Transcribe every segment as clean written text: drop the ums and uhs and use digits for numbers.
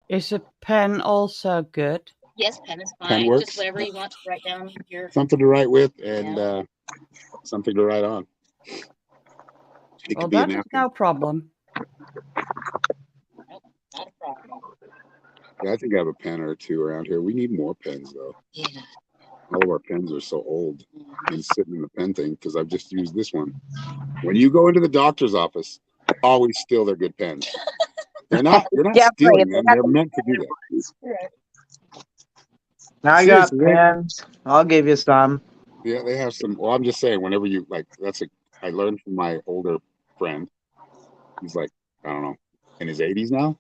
Is a pen also good? Yes, pen is Pen fine. works. Just whatever you want to write down your. Something to write with and something to write on. It Well, could be a that is napkin. no problem. Nope, not a problem. Yeah, I think I have a pen or two around here. We need more pens though. Yeah. All of our pens are so old and sitting in the pen thing because I've just used this one. When you go into the doctor's office, always steal their good pens. You're not stealing them. They're meant to do that. I got pens. I'll give you some. Yeah, they have some. Well, I'm just saying, whenever you like, I learned from my older friend. He's like, I don't know, in his 80s now.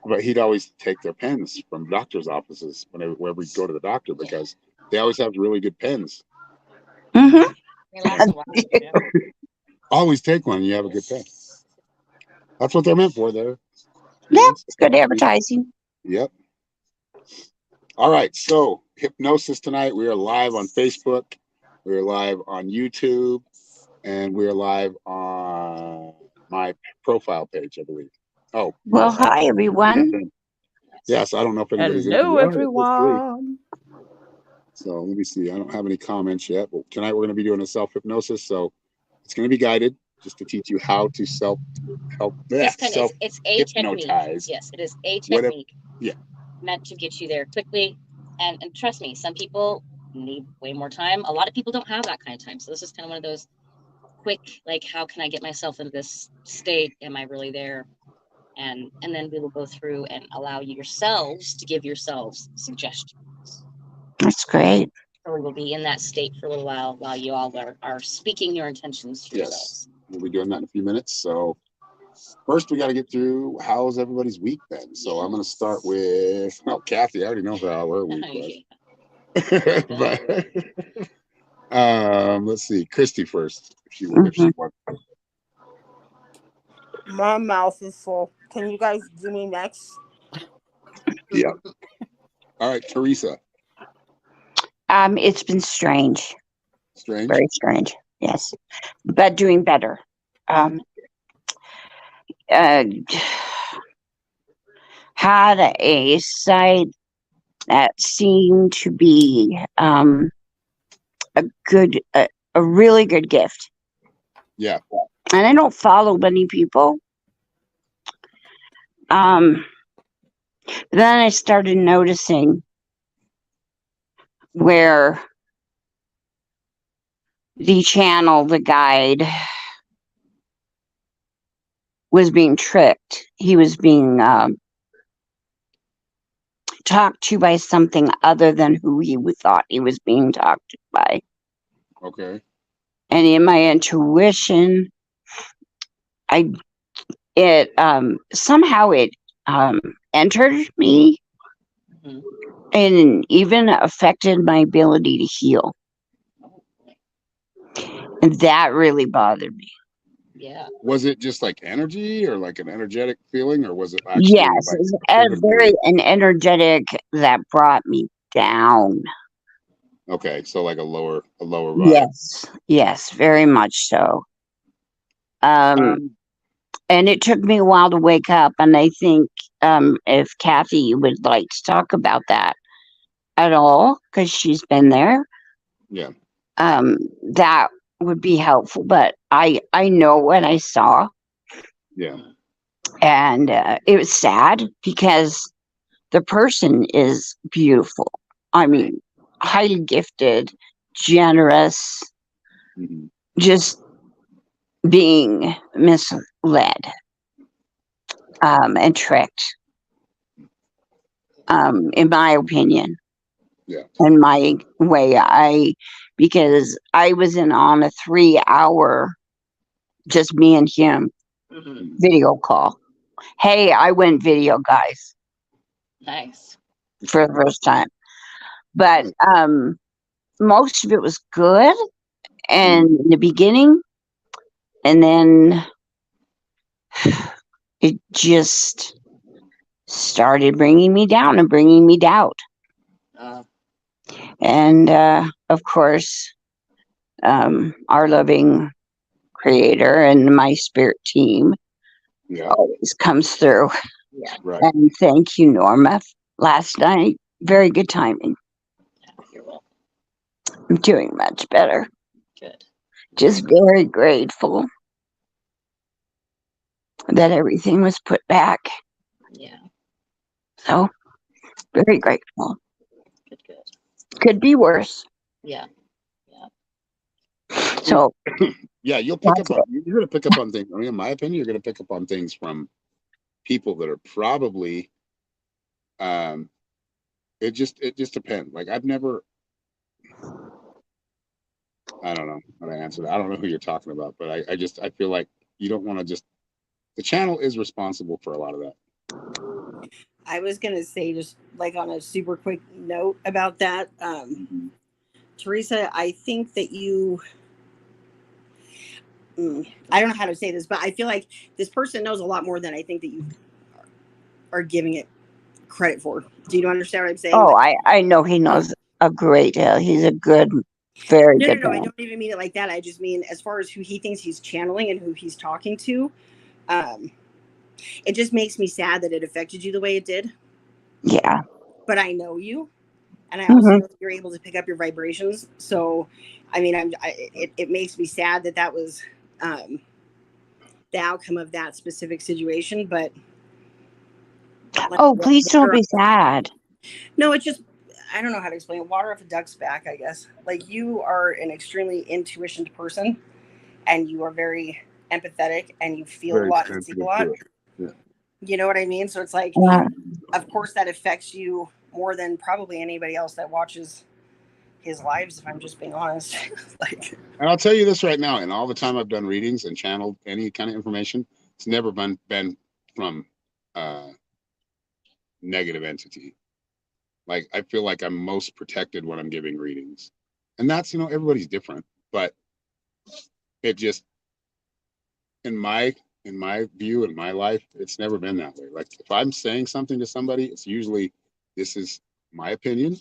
But he'd always take their pens from doctor's offices whenever we go to the doctor because they always have really good pens. They last a while. Yeah. Always take one. You have a good pen. That's what they're meant for. There. Yeah, it's good advertising. Yep. All right. So hypnosis tonight. We are live on Facebook. We are live on YouTube, and we are live on my profile page, I believe. Oh. Well, hi everyone. Yes, I don't know if anybody's Hello, everyone. So let me see. I don't have any comments yet, but tonight we're going to be doing a self-hypnosis. So it's going to be guided just to teach you how to self-help. It's a technique. Yes, it is a technique. Meant to get you there quickly. And trust me, some people need way more time. A lot of people don't have that kind of time. So this is kind of one of those quick, like, how can I get myself in this state? Am I really there? And then we will go through and allow you yourselves to give yourselves suggestions. That's great. So we will be in that state for a little while you all are speaking your intentions to yourselves. We'll be doing that in a few minutes. So first we got to get through how's everybody's week been. So I'm going to start with, Kathy, I already know how her week was. But, let's see, Christy first, if she wants. My mouth is full. Can you guys do me next? Yeah. All right, Teresa. It's been strange. Strange? Very strange. Yes. But doing better. Had a site that seemed to be a really good gift. Yeah. And I don't follow many people. Then I started noticing where the channel, the guide, was being tricked. He was being talked to by something other than who he thought he was being talked to by. Okay. And in my intuition, somehow it entered me and even affected my ability to heal. And that really bothered me. Yeah. Was it just like energy or like an energetic feeling, or was it actually? Yes, it was an energetic that brought me down. Okay, so like a lower vibe. Yes, very much so. And it took me a while to wake up, and I think if Kathy would like to talk about that at all, because she's been there, that would be helpful. But I know what I saw. Yeah. And it was sad because the person is beautiful. I mean, highly gifted, generous, just being misled and tricked, in my opinion. Yeah. In my way, because I was on a 3-hour, just me and him, video call. Hey, I went video, guys. Nice. For the first time. But most of it was good and in the beginning, and then it just started bringing me down and bringing me doubt. And of course, our loving creator and my spirit team always comes through. Yeah. Right. And thank you, Norma. Last night, very good timing. You're welcome. I'm doing much better. Good. Just very grateful that everything was put back. Yeah. So, very grateful. Good. Good. Could be worse. Yeah. So, Yeah, you'll pick up on. You're going to pick up on things. I mean, in my opinion, you're going to pick up on things from people that are probably. It just depends. Like I've never. I don't know how to answer that. I don't know who you're talking about, but I feel like you don't want to just. The channel is responsible for a lot of that. I was gonna say, just like on a super quick note about that, Teresa, I think that you. I don't know how to say this, but I feel like this person knows a lot more than I think that you are giving it credit for. Do you understand what I'm saying? oh, I know he knows a great deal. He's a good, very good No. I man. don't even mean it like that. I just mean as far as who he thinks he's channeling and who he's talking to. It just makes me sad that it affected you the way it did. Yeah. But I know you, and I also know that you're able to pick up your vibrations. So, I mean, it makes me sad that was the outcome of that specific situation. But oh, please don't be sad. No, it's just I don't know how to explain it. Water off a duck's back, I guess. Like you are an extremely intuition person, and you are very empathetic, and you feel Very a lot and see a lot. Yeah. You know what I mean? So it's like, of course, that affects you more than probably anybody else that watches his lives. If I'm just being honest, like. And I'll tell you this right now: in all the time I've done readings and channeled any kind of information, it's never been from negative entity. Like I feel like I'm most protected when I'm giving readings, and that's everybody's different, but it just in my view, in my life, it's never been that way. Like if I'm saying something to somebody, it's usually this is my opinion.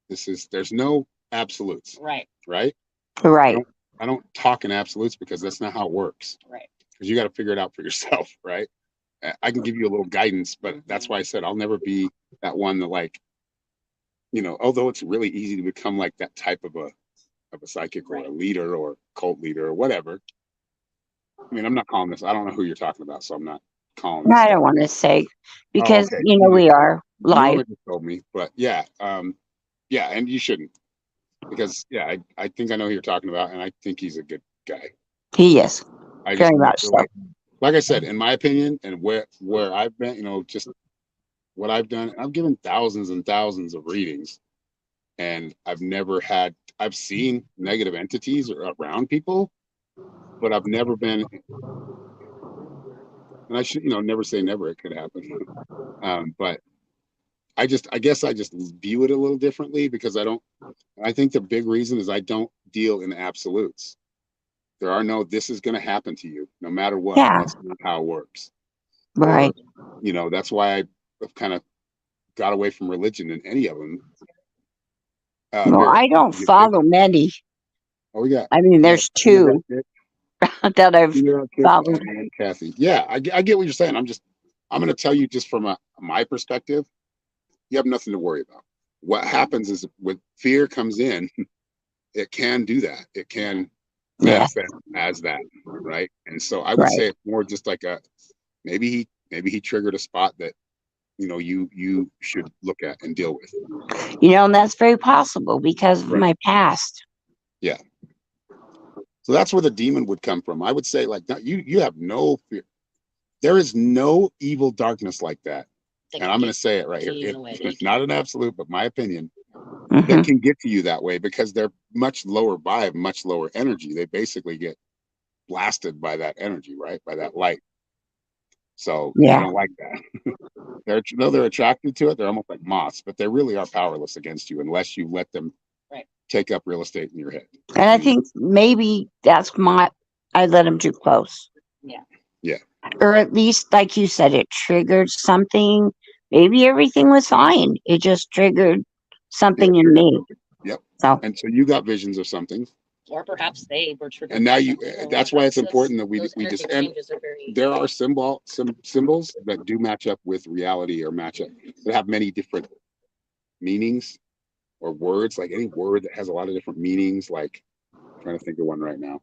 There's no absolutes. Right. Right. Right. I don't talk in absolutes because that's not how it works. Right. Because you got to figure it out for yourself. Right. I can give you a little guidance, but that's why I said I'll never be that one that like, although it's really easy to become like that type of a psychic or a leader or cult leader or whatever. I mean, I'm not calling this. I don't know who you're talking about, so I'm not calling this. I don't want to say because we are live. Norma just told me, but yeah, and you shouldn't because I think I know who you're talking about, and I think he's a good guy. He is very much so. Like I said, in my opinion, and where I've been, just what I've done, I've given thousands and thousands of readings, and I've seen negative entities around people, but I've never been, and I should, never say never, it could happen. But I guess I just view it a little differently because I think the big reason is I don't deal in absolutes. There are no, this is going to happen to you no matter what. Yeah. That's not how it works. Right. Or, that's why I've kind of got away from religion in any of them. Well, I don't follow many. Oh, yeah. I mean, there's two that I've followed. And Kathy. Yeah, I get what you're saying. I'm going to tell you just from my perspective, you have nothing to worry about. What happens is when fear comes in, it can do that. It can manifest as that, right? And so I would say it's more just like maybe he triggered a spot that you should look at and deal with. And that's very possible because of my past. Yeah. So that's where the demon would come from. I would say like no, you have no fear. There is no evil darkness like that. And I'm going to say it right here. It's not an absolute, but my opinion, that can get to you that way because they're much lower much lower energy. They basically get blasted by that energy, right? By that light. So they don't like that. They're attracted to it. They're almost like moths, but they really are powerless against you unless you let them take up real estate in your head. And I think maybe that's I let them too close. Yeah. Yeah. Or at least, like you said, it triggered something. Maybe everything was fine. It just triggered something in me. Yep. So you got visions of something. or perhaps they were triggered. And now that's why it's important that we just, and there are symbols that do match up with reality, or match up, that have many different meanings, or words, like any word that has a lot of different meanings, like I'm trying to think of one right now.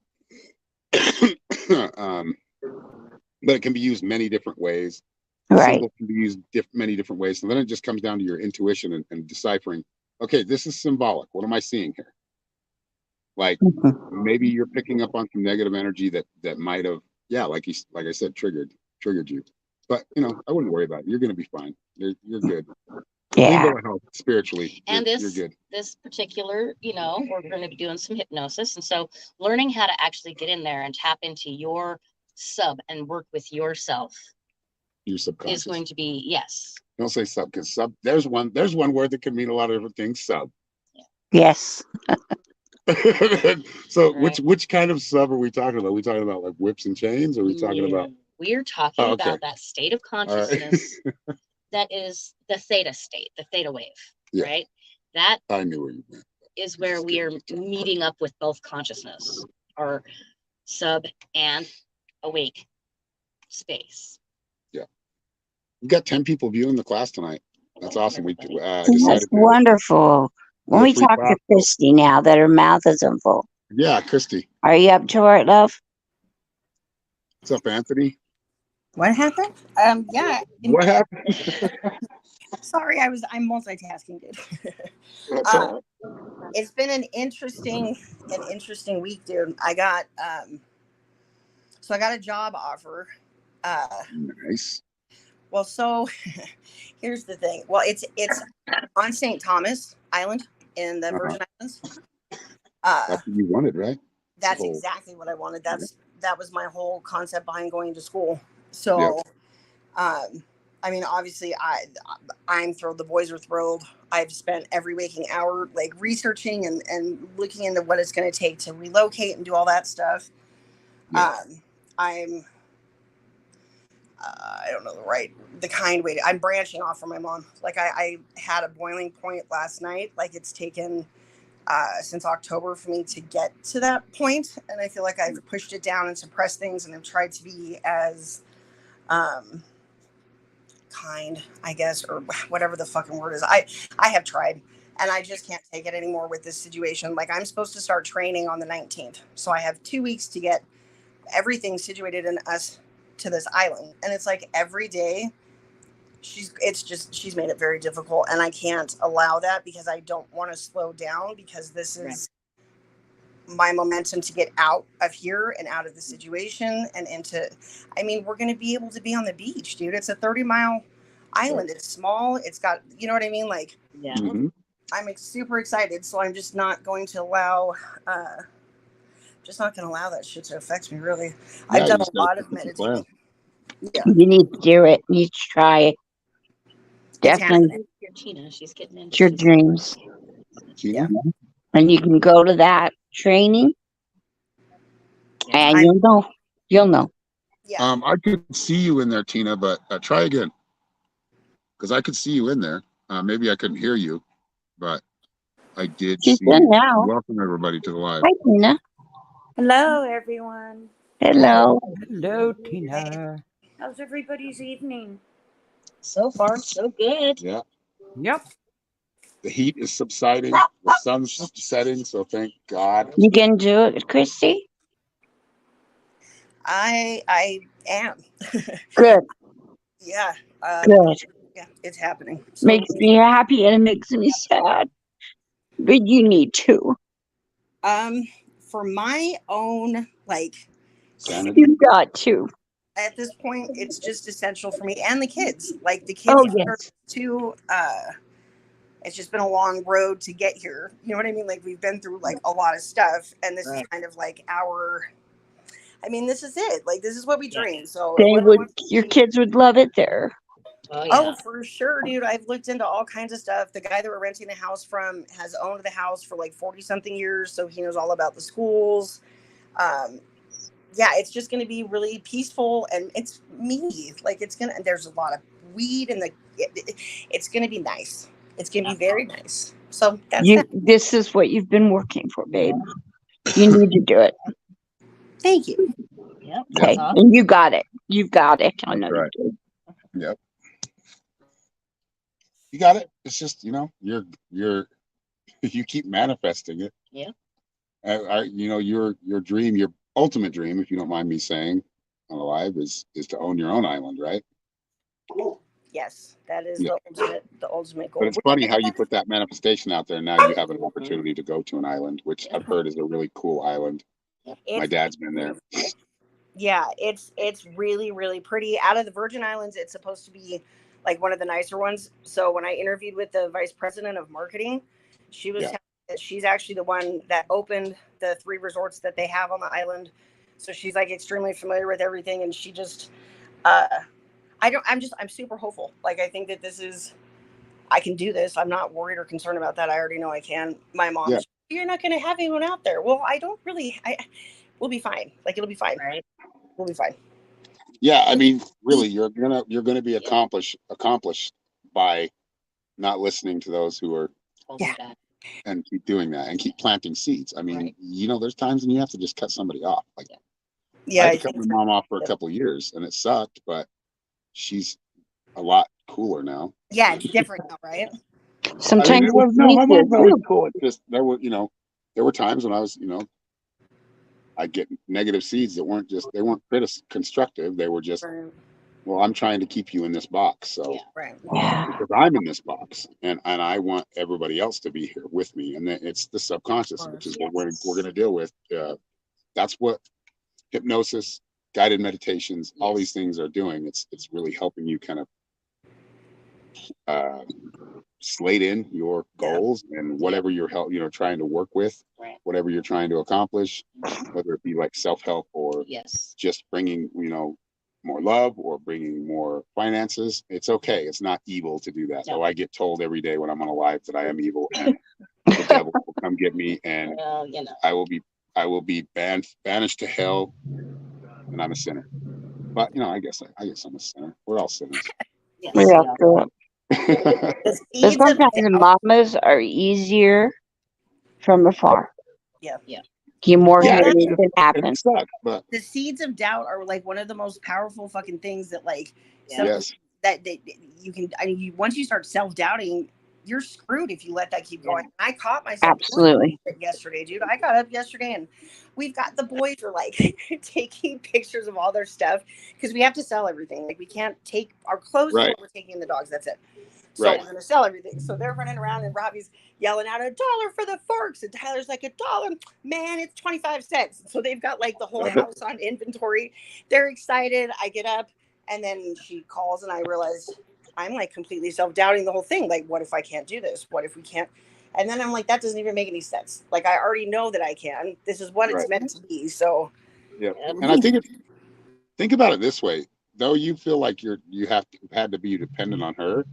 But it can be used many different ways. Right. Symbols can be used many different ways. So then it just comes down to your intuition and deciphering, okay, this is symbolic. What am I seeing here? Like maybe you're picking up on some negative energy that might have, like I said, triggered you. But I wouldn't worry about it. You're gonna be fine. You're good. Yeah. Leave health spiritually. And you're good. This particular, we're going to be doing some hypnosis, and so learning how to actually get in there and tap into your sub and work with yourself. Your subconscious is going to be yes. Don't say sub, because sub. There's one word that can mean a lot of different things. Sub. Yes. So right. which kind of sub are we talking about? Are we talking about like whips and chains? Or are we talking about? We're talking about that state of consciousness that is the theta state, the theta wave, right? That I knew where you went. Is where we are meeting up with both consciousness, our sub and awake space. Yeah, we've got 10 people viewing the class tonight. That's awesome. We That's wonderful. When we talk to Christy now that her mouth isn't full. Yeah, Christy. Are you up to it, love? What's up, Anthony? What happened? Yeah. What happened? Sorry, I'm multitasking, dude. It's been an interesting week, dude. I got so I got a job offer. Nice. Well, so here's the thing. Well, it's on St. Thomas Island in the Virgin Islands. That's what you wanted, right? That's exactly what I wanted. That was my whole concept behind going to school. So, I mean, obviously, I'm thrilled. The boys are thrilled. I've spent every waking hour like researching and looking into what it's going to take to relocate and do all that stuff. I'm I don't know the kind way I'm branching off from my mom. Like I had a boiling point last night. Like it's taken since October for me to get to that point, and I feel like I've pushed it down and suppressed things, and I've tried to be as kind, I guess, or whatever the fucking word is. I have tried, and I just can't take it anymore with this situation. Like I'm supposed to start training on the 19th, so I have 2 weeks to get everything situated in us to this island, and it's like every day she's made it very difficult, and I can't allow that because I don't want to slow down, because this is my momentum to get out of here and out of the situation and into, I mean, we're going to be able to be on the beach, dude. It's a 30-mile island. It's small. It's got, you know what I mean? Like, I'm super excited. So I'm just not going to allow, that shit to affect me, really. I've done a lot of meditating. You need to do it. You need to try it. Definitely. Tina, she's getting into your dreams. Yeah. And you can go to that training, and you'll know. Yeah. I could see you in there, Tina, but try again, because I could see you in there. Maybe I couldn't hear you, but I did see you. Now. Welcome everybody to the live. Hi, Tina. Hello, everyone. Hello. Hello, Tina. How's everybody's evening? So far, so good. Yeah. Yep. The heat is subsiding. The sun's setting, so thank God. You can do it, Christy? I am. Good. Yeah. Good. Yeah, it's happening. So, makes me happy and it makes me sad. But you need to. For my own, sanity. You've got to. At this point, it's just essential for me and the kids. Like the kids are too. It's just been a long road to get here. You know what I mean? Like we've been through a lot of stuff, and this is kind of our. I mean, this is it. Like this is what we dream. So your kids would love it there. Oh, for sure, dude. I've looked into all kinds of stuff. The guy that we're renting the house from has owned the house for 40-something years, so he knows all about the schools. Yeah, it's just going to be really peaceful, and it's me. There's a lot of weed, and it's going to be nice. It's going to be very nice. So that's This is what you've been working for, babe. You need to do it. Thank you. Yep. Okay, That's awesome. and you got it. You got it. I know That's right. you do. Yep. You got it. It's just, you're you keep manifesting it. Yeah. Your dream, your ultimate dream, if you don't mind me saying on a live, is to own your own island, right? Yes, that is Yeah. the ultimate goal. But it's funny how you put that manifestation out there. Now you have an opportunity to go to an island, which I've heard is a really cool island. My dad's been there. Yeah, it's really, really pretty. Out of the Virgin Islands, it's supposed to be like one of the nicer ones. So when I interviewed with the vice president of marketing, she was telling me that she's actually the one that opened the 3 resorts that they have on the island. So she's like extremely familiar with everything, and she just I'm super hopeful. Like, I think that I can do this. I'm not worried or concerned about that. I already know I can. My mom's, you're not going to have anyone out there. Well, we'll be fine. Like, it'll be fine. Right. We'll be fine. Yeah. I mean, really, you're going to be accomplished by not listening to those who are, and keep doing that and keep planting seeds. I mean, there's times when you have to just cut somebody off. Like, I had to cut my mom off for a couple of years, and it sucked, but she's a lot cooler now. Yeah, it's different now, right? Sometimes my mom's always cool. It's just there were times when I was, I'd get negative seeds that weren't constructive. They were just, well, I'm trying to keep you in this box, so because I'm in this box, and I want everybody else to be here with me, and then it's the subconscious, which is what we're going to deal with. That's what hypnosis, guided meditations, all these things are doing. It's really helping you kind of slate in your goals and whatever you're trying to work with, whatever you're trying to accomplish, whether it be like self-help or just bringing more love or bringing more finances. It's okay. It's not evil to do that. Though I get told every day when I'm on a live that I am evil and the devil will come get me, and I will be banished to hell, and I'm a sinner. But I guess I'm a sinner. We're all sinners. But sometimes mamas are easier from afar. Yeah. The more healing can happen. It sucks, but the seeds of doubt are like one of the most powerful fucking things that that you can. I mean, once you start self-doubting, you're screwed if you let that keep going. I caught myself absolutely yesterday, dude. I got up yesterday and we've got the boys are like taking pictures of all their stuff because we have to sell everything. Like, we can't take our clothes. Right. We're taking the dogs. That's it. So we're going to sell everything. So they're running around and Robbie's yelling out $1 for the forks. And Tyler's like, $1, man, it's 25 cents. So they've got like the whole house on inventory. They're excited. I get up and then she calls and I realize I'm like completely self-doubting the whole thing. Like, what if I can't do this? What if we can't? And then I'm like, that doesn't even make any sense. Like, I already know that I can. This is what it's meant to be. So and I think about it this way, though you feel like you had to be dependent on her,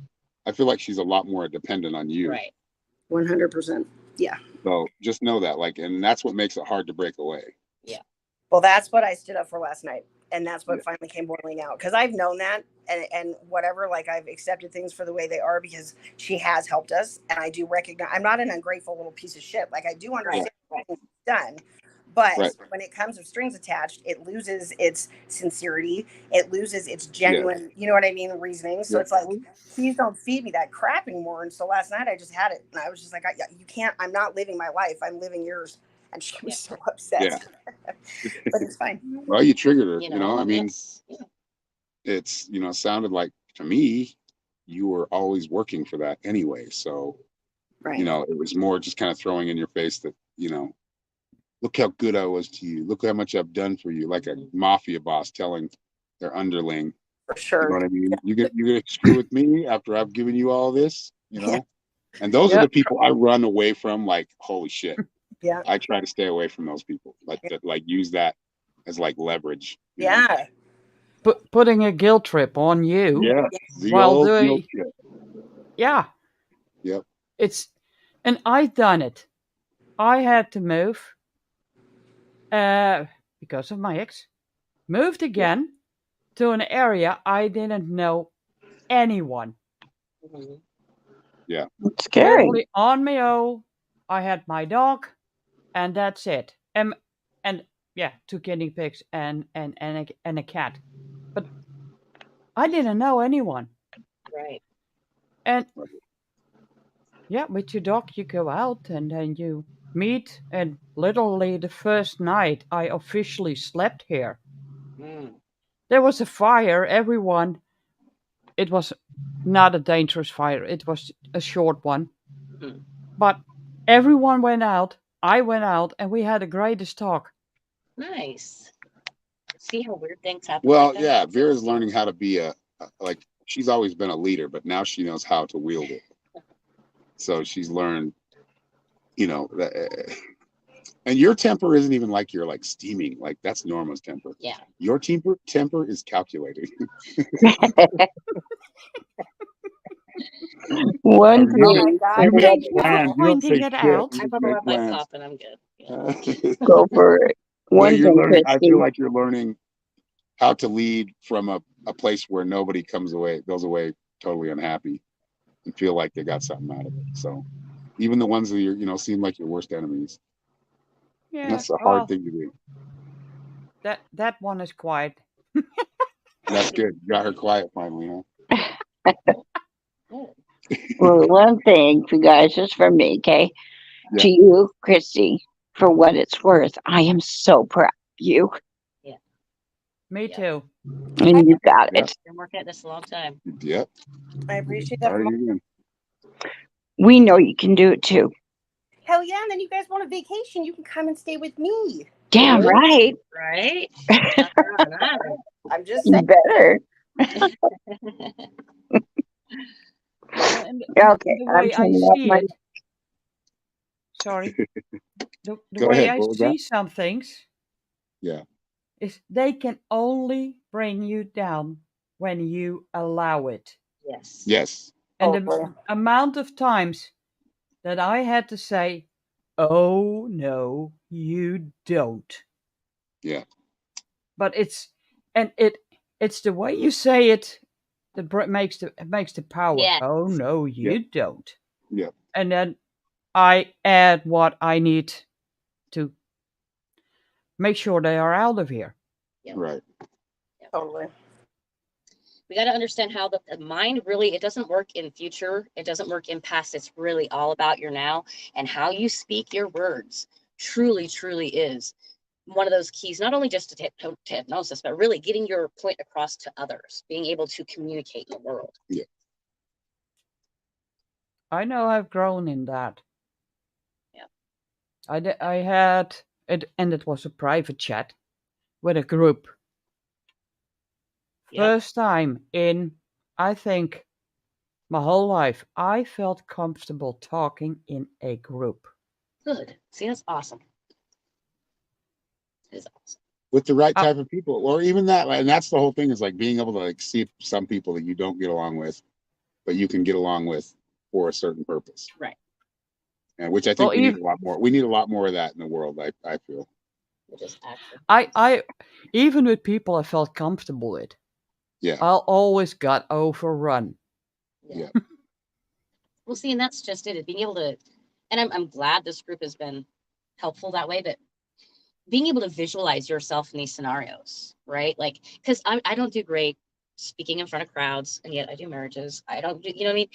I feel like she's a lot more dependent on you. Right. 100%. Yeah. So just know that, and that's what makes it hard to break away. Yeah. Well, that's what I stood up for last night. And that's what finally came boiling out. Because I've known that and whatever, like, I've accepted things for the way they are because she has helped us. And I do recognize I'm not an ungrateful little piece of shit. Like, I do understand what she's done. But when it comes with strings attached, it loses its sincerity. It loses its genuine, you know what I mean, reasoning. So it's like, please don't feed me that crap anymore. And so last night I just had it. And I was just like, you can't, I'm not living my life. I'm living yours. And she was so upset. Yeah. But it's fine. Well, you triggered her, I mean, it's, sounded like to me, you were always working for that anyway. So, it was more just kind of throwing in your face that, look how good I was to you. Look how much I've done for you. Like a mafia boss telling their underling. For sure. You know what I mean? Yeah. You're gonna screw with me after I've given you all this, And those are the people I run away from. Like, holy shit. Yeah. I try to stay away from those people. Like use that as like leverage. Yeah. Putting a guilt trip on you. Yeah. While doing. Yeah. Yep. And I've done it. I had to move because of my ex. Moved again to an area I didn't know anyone. Yeah. It's scary. Totally on my own. I had my dog, and that's it. and yeah, 2 guinea pigs and a cat. But I didn't know anyone. Right. And yeah, with your dog, you go out and then you meet. And literally the first night I officially slept here, there was a fire. Everyone, it was not a dangerous fire. It was a short one. But everyone went out. I went out, and we had the greatest talk. Nice. See how weird things happen. Well, like that? yeah, Vera's learning how to be like, she's always been a leader, but now she knows how to wield it. So she's learned, you know, and your temper isn't even like you're like steaming. Like, that's Norma's temper. Yeah. Your temper is calculated. One Oh my thing. God. You make Thank you for plans. You don't say pointing it shit. out. You I just bubble make up my plans. pop and I'm good. Go for it. But One you're thing, learning. I Christy. feel like you're learning how to lead from a place where nobody goes away totally unhappy and feel like they got something out of it. So even the ones that seem like your worst enemies, Yeah, that's a hard well, thing to do. that one is quiet. That's good. You got her quiet finally, huh? Well, one thing, you guys, is for me, okay? Yeah. To you, Christy, for what it's worth, I am so proud of you. Yeah. Me Yeah. too. And you got Yeah. it. Been working at this a long time. Yep. I appreciate that. Proud of you again. We know you can do it too. Hell yeah! And then you guys want a vacation, you can come and stay with me. Damn right. Right? I'm just You saying. better. Well, and Okay, the I'm way I turning off see my. it, sorry, the Go way ahead. I What was see that? some things Yeah. is they can only bring you down when you allow it. Yes. Yes. And Totally. the amount of times that I had to say, "Oh no, you don't." Yeah. But it's the way you say it that makes the power. Yes. Oh no, you don't. Yeah. And then I add what I need to make sure they are out of here. Yep. Right. Totally. We got to understand how the mind really, it doesn't work in future. It doesn't work in past. It's really all about your now, and how you speak your words truly, truly is one of those keys, not only just to hypnosis, but really getting your point across to others, being able to communicate in the world. Yeah. I know I've grown in that. Yeah. I had it, and it was a private chat with a group. Yep. First time in, I think, my whole life, I felt comfortable talking in a group. Good. See, that's awesome. It is awesome. With the right type of people, or even that, and that's the whole thing, is like being able to like see some people that you don't get along with, but you can get along with for a certain purpose. Right. And which I think we need a lot more. We need a lot more of that in the world. I feel. I even with people I felt comfortable with. Yeah. I always got overrun. Yeah. Well, see, and that's just it. Being able to, and I'm glad this group has been helpful that way, but being able to visualize yourself in these scenarios, right? Like, because I don't do great speaking in front of crowds, and yet I do marriages. I don't do, you know what I mean?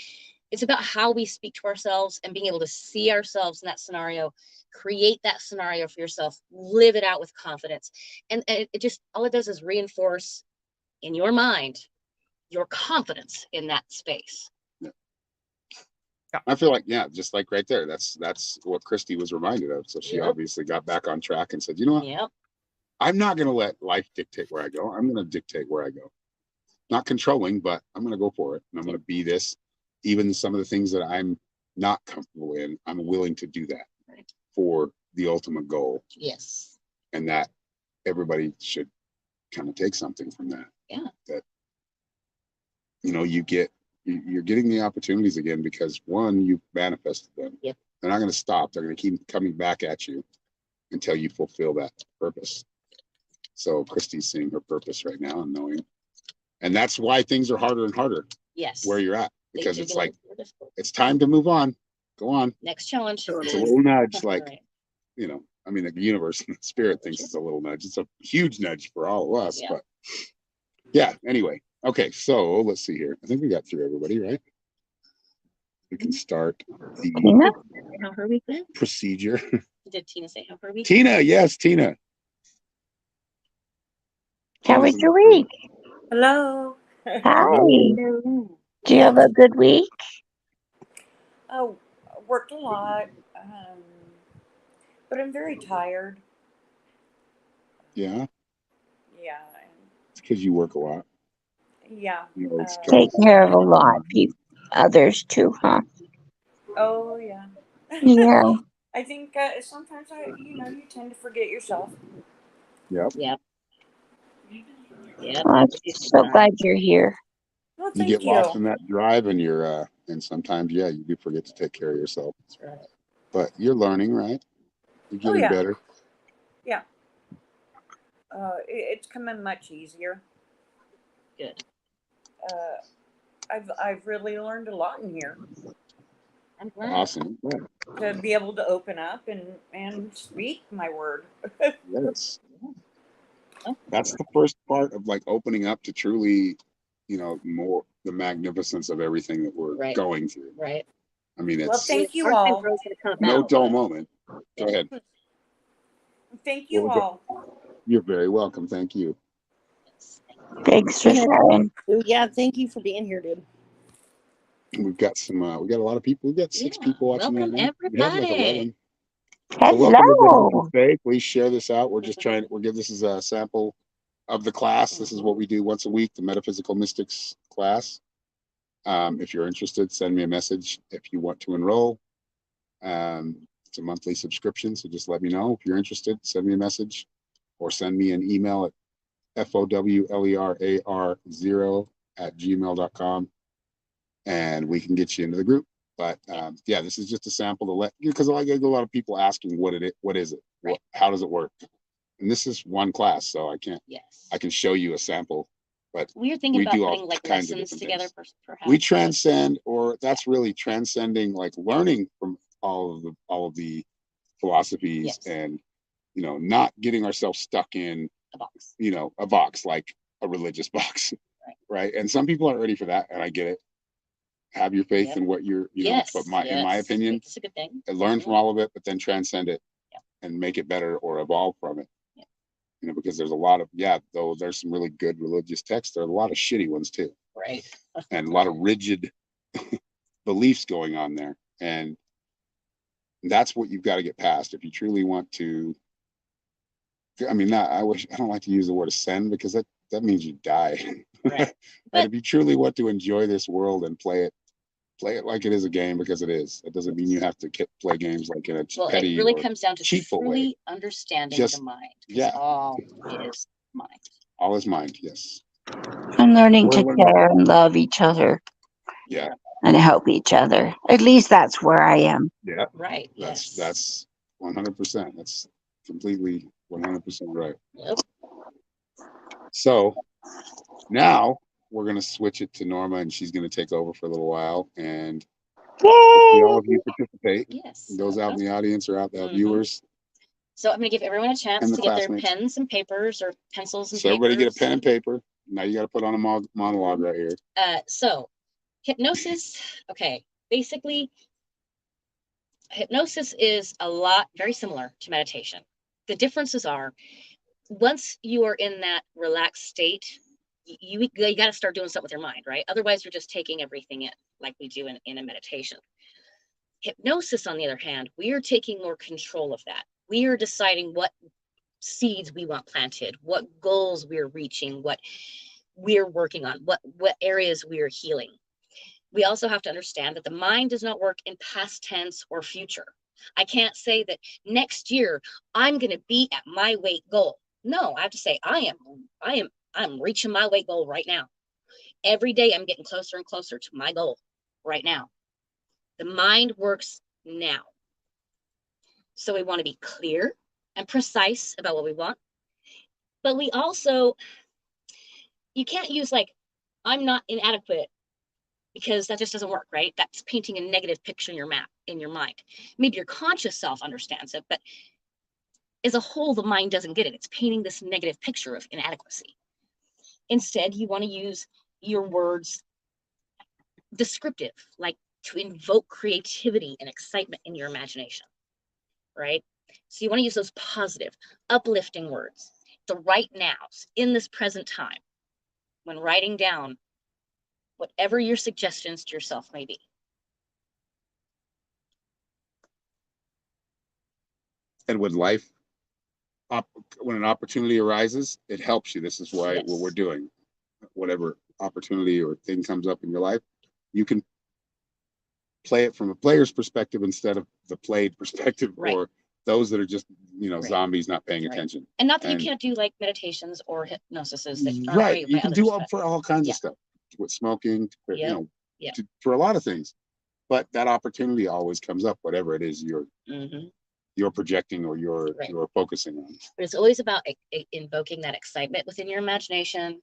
It's about how we speak to ourselves and being able to see ourselves in that scenario, create that scenario for yourself, live it out with confidence. And it just, all it does is reinforce in your mind your confidence in that space. Yeah. I feel like, yeah, just like right there, that's what Christy was reminded of. So she obviously got back on track and said, you know what? Yep. I'm not going to let life dictate where I go. I'm going to dictate where I go. Not controlling, but I'm going to go for it. And I'm going to be this. Even some of the things that I'm not comfortable in, I'm willing to do that for the ultimate goal. Yes. And that everybody should kind of take something from that. Yeah. That, you're getting the opportunities again because, one, you manifested them. Yep. They're not going to stop. They're going to keep coming back at you until you fulfill that purpose. So Christy's seeing her purpose right now and knowing. And that's why things are harder and harder. Yes. Where you're at. Because it's like, it's time to move on. Go on. Next challenge. It's a little nudge, like, I mean, the universe and the spirit thinks it's a little nudge. It's a huge nudge for all of us. But yeah, anyway. Okay, so let's see here. I think we got through everybody, right? We can start the how her week went? Procedure. Did Tina say how her week? Tina, yes, Tina. How was your week? Hello. Hi. Do you have a good week? Oh, worked a lot, but I'm very tired. Yeah. Yeah. It's because you work a lot. Yeah. You know, it's Take care of a lot of others too, huh? Oh yeah. Yeah. I think sometimes you tend to forget yourself. Yep. Yep. I'm so glad you're here. Well, You thank get you. lost in that drive, and you're and sometimes, yeah, you do forget to take care of yourself. That's right. But you're learning, right? You're getting yeah. better. Yeah. It's coming much easier. Good. I've really learned a lot in here. I'm glad. Awesome. To be able to open up and speak my word. Yes. That's the first part of like opening up to truly, you know, more the magnificence of everything that we're going through. Right. I mean, it's Well, thank you all. no dull moment. Go ahead. Thank you all. You're very welcome. Thank you. Thanks for sharing. Yeah, thank you for being here, dude. We've got some. We got a lot of people. We've got 6 people watching right now. We had like 11. Hello. So welcome everybody to stay. Please share this out. We're just trying. We'll give this as a sample of the class. This is what we do once a week, the Metaphysical Mystics class. If you're interested, send me a message if you want to enroll. It's a monthly subscription, so just let me know if you're interested. Send me a message or send me an email at fowlerar0@gmail.com, and we can get you into the group. But yeah, this is just a sample to let you, because I get a lot of people asking what is it, how does it work? And this is one class, so I can't. Yes. I can show you a sample, but We're thinking about do putting all like kinds of lessons different together. things. Perhaps. We transcend, or that's really transcending, like learning from all of the philosophies, and not getting ourselves stuck in a box. A box, like a religious box, right? And some people aren't ready for that, and I get it. Have your faith in what you're, but in my opinion, it's a good thing. Learn from all of it, but then transcend it and make it better or evolve from it. Because there's a lot of, though there's some really good religious texts, there are a lot of shitty ones too. Right. And a lot of rigid beliefs going on there. And that's what you've got to get past if you truly want to. I mean, I don't like to use the word ascend, because that means you die. Right. But if you truly want to enjoy this world and play it like it is a game, because it is. It doesn't mean you have to play games like in a petty, it really comes down to cheapful truly way. understanding Just, the mind. Yeah. All is mind. All is mind, yes. I'm learning to care and love each other. Yeah. And help each other. At least that's where I am. Yeah. Right. That's 100%. That's completely 100% right. Yep. So now we're going to switch it to Norma, and she's going to take over for a little while, and all of you participate. Yes. Those out in the audience or out there, viewers. So I'm going to give everyone a chance to get their pens and papers or pencils and papers. So everybody get a pen and paper. Now you got to put on a monologue right here. So hypnosis. Okay. Basically, hypnosis is very similar to meditation. The differences are, once you are in that relaxed state, you got to start doing something with your mind, right? Otherwise, you're just taking everything in, like we do in a meditation. Hypnosis, on the other hand, we are taking more control of that. We are deciding what seeds we want planted, what goals we're reaching, what we're working on, what areas we are healing. We also have to understand that the mind does not work in past tense or future. I can't say that next year I'm going to be at my weight goal. No, I have to say I'm reaching my weight goal right now. Every day I'm getting closer and closer to my goal right now. The mind works now. So we want to be clear and precise about what we want. But we also, you can't use like, I'm not inadequate, because that just doesn't work, right? That's painting a negative picture in your mind. Maybe your conscious self understands it, but as a whole, the mind doesn't get it. It's painting this negative picture of inadequacy. Instead, you want to use your words descriptive, like to invoke creativity and excitement in your imagination, right? So you want to use those positive, uplifting words, the right nows in this present time when writing down whatever your suggestions to yourself may be. And when when an opportunity arises, it helps you. This is why what we're doing. Whatever opportunity or thing comes up in your life, you can play it from a player's perspective instead of the played perspective, or those that are just, zombies not paying attention. And not that you can't do like meditations or hypnosises that are right. You can do for all kinds of stuff with smoking, for a lot of things. But that opportunity always comes up, whatever it is you're projecting or you're focusing on. But it's always about invoking that excitement within your imagination,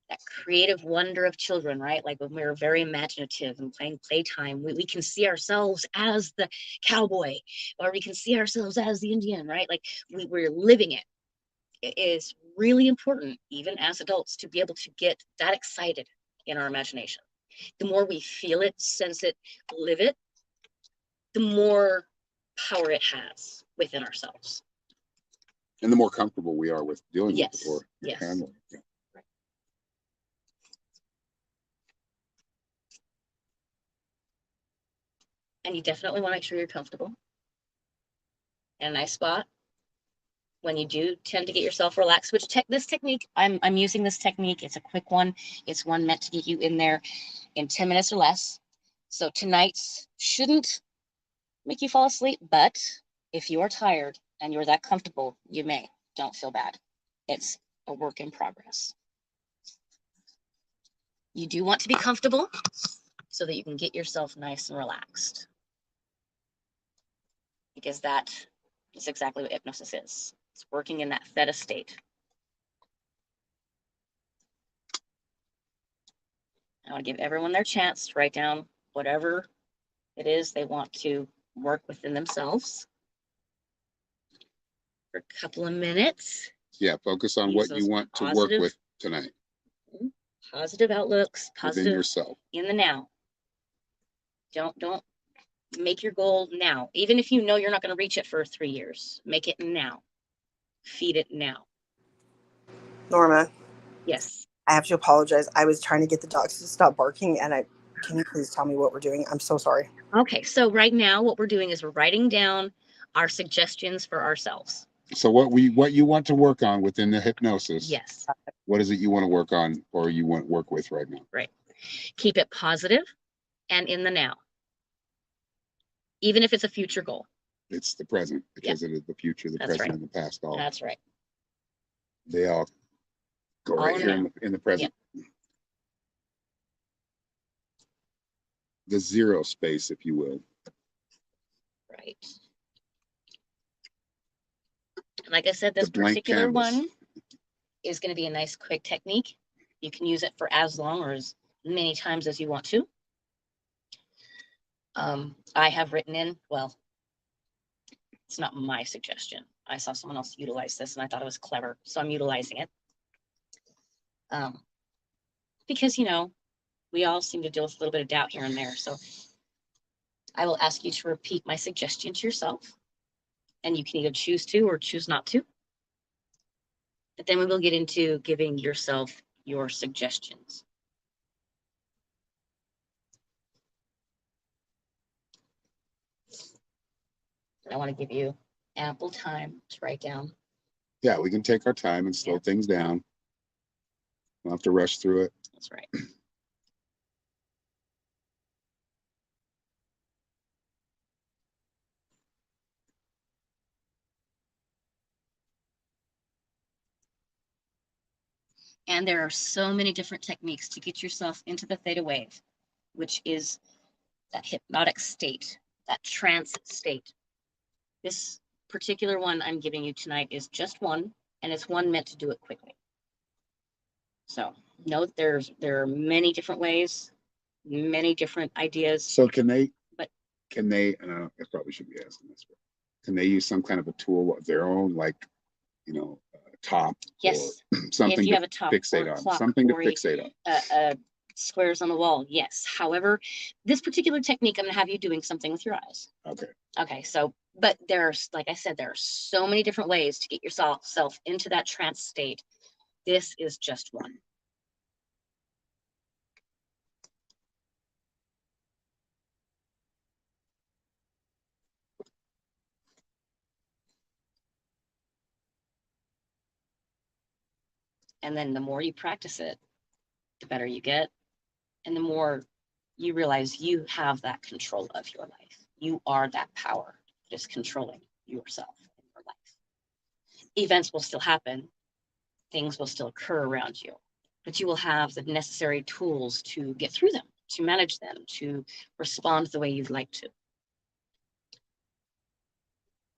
that creative wonder of children, right? Like when we were very imaginative and playing playtime, we can see ourselves as the cowboy, or we can see ourselves as the Indian, right? Like we're living it. It is really important, even as adults, to be able to get that excited in our imagination. The more we feel it, sense it, live it, the more power it has within ourselves. And the more comfortable we are with dealing with it or handling it. And you definitely want to make sure you're comfortable in a nice spot. When you do tend to get yourself relaxed, which this technique, I'm using this technique. It's a quick one. It's one meant to get you in there in 10 minutes or less. So tonight's shouldn't make you fall asleep, but if you are tired and you're that comfortable, you may. Don't feel bad. It's a work in progress. You do want to be comfortable so that you can get yourself nice and relaxed. Because that is exactly what hypnosis is. It's working in that theta state. I want to give everyone their chance to write down whatever it is they want to work within themselves for a couple of minutes. Yeah, focus on what you want to work with tonight. Positive outlooks, positive within yourself. In the now. Don't make your goal now. Even if you know you're not going to reach it for 3 years, make it now. Feed it now. Norma. Yes. I have to apologize. I was trying to get the dogs to stop barking, and can you please tell me what we're doing? I'm so sorry. Okay, so right now what we're doing is we're writing down our suggestions for ourselves. So what you want to work on within the hypnosis. Yes. What is it you want to work on or you want to work with right now? Right. Keep it positive and in the now. Even if it's a future goal. It's the present because it is the future, the present, and the past. That's right. They all go right here in the present. Yep. The zero space, if you will. Right. Like I said, this particular one is going to be a nice quick technique. You can use it for as long or as many times as you want to. I have written in, well, it's not my suggestion. I saw someone else utilize this and I thought it was clever, so I'm utilizing it. Because, we all seem to deal with a little bit of doubt here and there. So I will ask you to repeat my suggestion to yourself, and you can either choose to or choose not to. But then we will get into giving yourself your suggestions. I want to give you ample time to write down. Yeah, we can take our time and slow things down. We'll have to rush through it. That's right. And there are so many different techniques to get yourself into the theta wave, which is that hypnotic state, that trance state. This particular one I'm giving you tonight is just one, and it's one meant to do it quickly. So note there are many different ways, many different ideas. So can they, and I probably should be asking this, can they use some kind of a tool of their own, like, you know, top Yes. or something If you to have a top fixate or a on, clock something to or fixate on. squares on the wall, yes. However, this particular technique, I'm going to have you doing something with your eyes. Okay. Okay, so, but there's, like I said, there are so many different ways to get yourself into that trance state. This is just one. And then the more you practice it, the better you get. And the more you realize you have that control of your life. You are that power that is controlling yourself and your life. Events will still happen. Things will still occur around you, but you will have the necessary tools to get through them, to manage them, to respond the way you'd like to.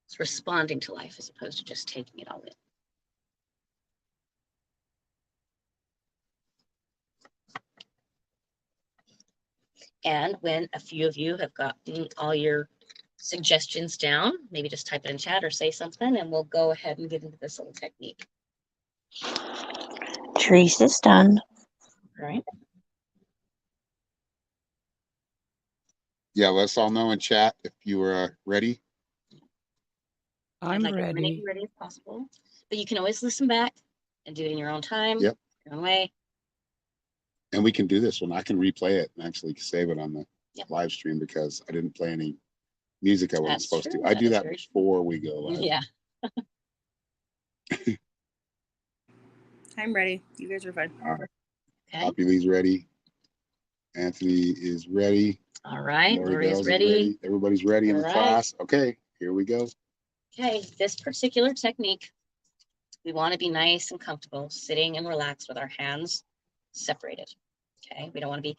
It's responding to life as opposed to just taking it all in. And when a few of you have gotten all your suggestions down, maybe just type it in chat or say something, and we'll go ahead and get into this little technique. Teresa's done. All right. Yeah, let us all know in chat if you are ready. I'm I'd like as many ready. of you ready as possible, but you can always listen back and do it in your own time, Yep. your own way. And we can do this one. I can replay it and actually save it on the Yep. live stream because I didn't play any music I wasn't That's supposed true. to. I do That is that very true. before we go live. Yeah. I'm ready. You guys are fine. All right. Okay. Poppy Lee's ready. Anthony is ready. All right. Lori Lori is Bell's ready. Everybody's ready in the All right. class. Okay, here we go. Okay. This particular technique, we want to be nice and comfortable, sitting and relaxed with our hands separated. Okay. We don't want to be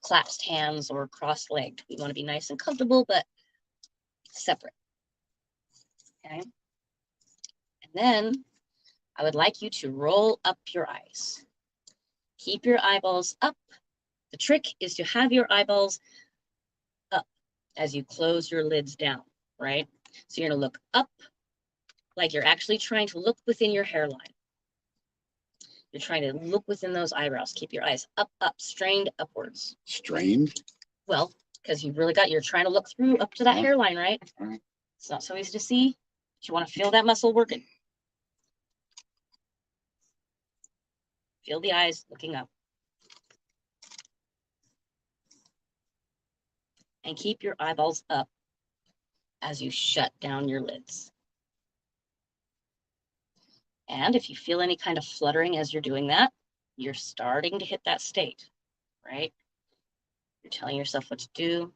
clasped hands or cross-legged. We want to be nice and comfortable, but separate. Okay. And then I would like you to roll up your eyes. Keep your eyeballs up. The trick is to have your eyeballs up as you close your lids down, right? So you're going to look up like you're actually trying to look within your hairline. You're trying to look within those eyebrows. Keep your eyes up, strained upwards. Strained? Well, because you're trying to look through up to that hairline, right? Right. It's not so easy to see, but you want to feel that muscle working. Feel the eyes looking up. And keep your eyeballs up as you shut down your lids. And if you feel any kind of fluttering as you're doing that, you're starting to hit that state, right? You're telling yourself what to do.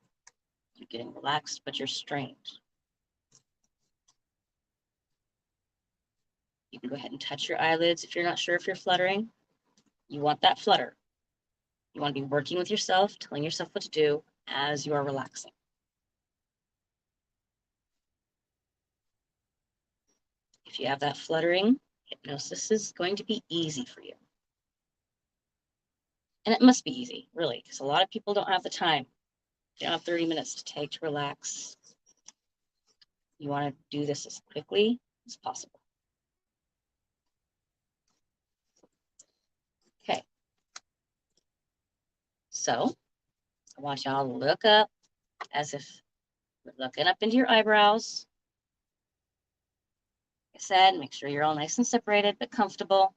You're getting relaxed, but you're strained. You can go ahead and touch your eyelids if you're not sure if you're fluttering. You want that flutter. You want to be working with yourself, telling yourself what to do as you are relaxing. If you have that fluttering, hypnosis is going to be easy for you. And it must be easy, really, because a lot of people don't have the time. They don't have 30 minutes to take to relax. You want to do this as quickly as possible. Okay. So I want y'all to look up as if you're looking up into your eyebrows. Like I said, make sure you're all nice and separated, but comfortable.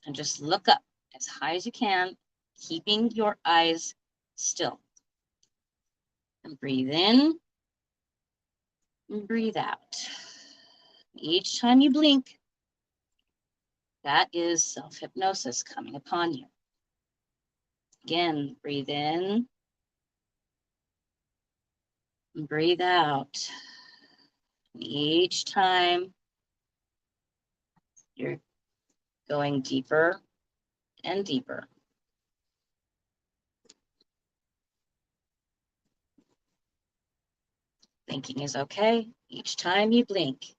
And just look up as high as you can, keeping your eyes still. And breathe in and breathe out. Each time you blink, that is self-hypnosis coming upon you. Again, breathe in and breathe out. And each time you're going deeper and deeper. Blinking is okay. Each time you blink,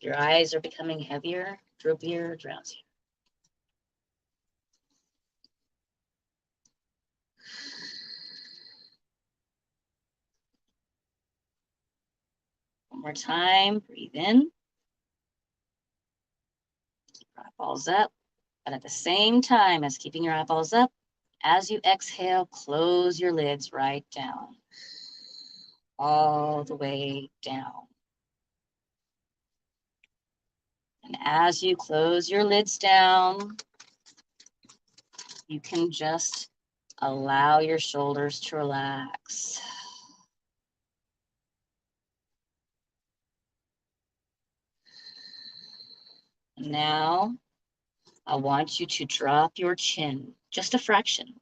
your eyes are becoming heavier, droopier, drowsier. One more time. Breathe in. Keep your eyeballs up. But at the same time as keeping your eyeballs up, as you exhale, close your lids right down. All the way down. And as you close your lids down, you can just allow your shoulders to relax. Now, I want you to drop your chin, just a fraction,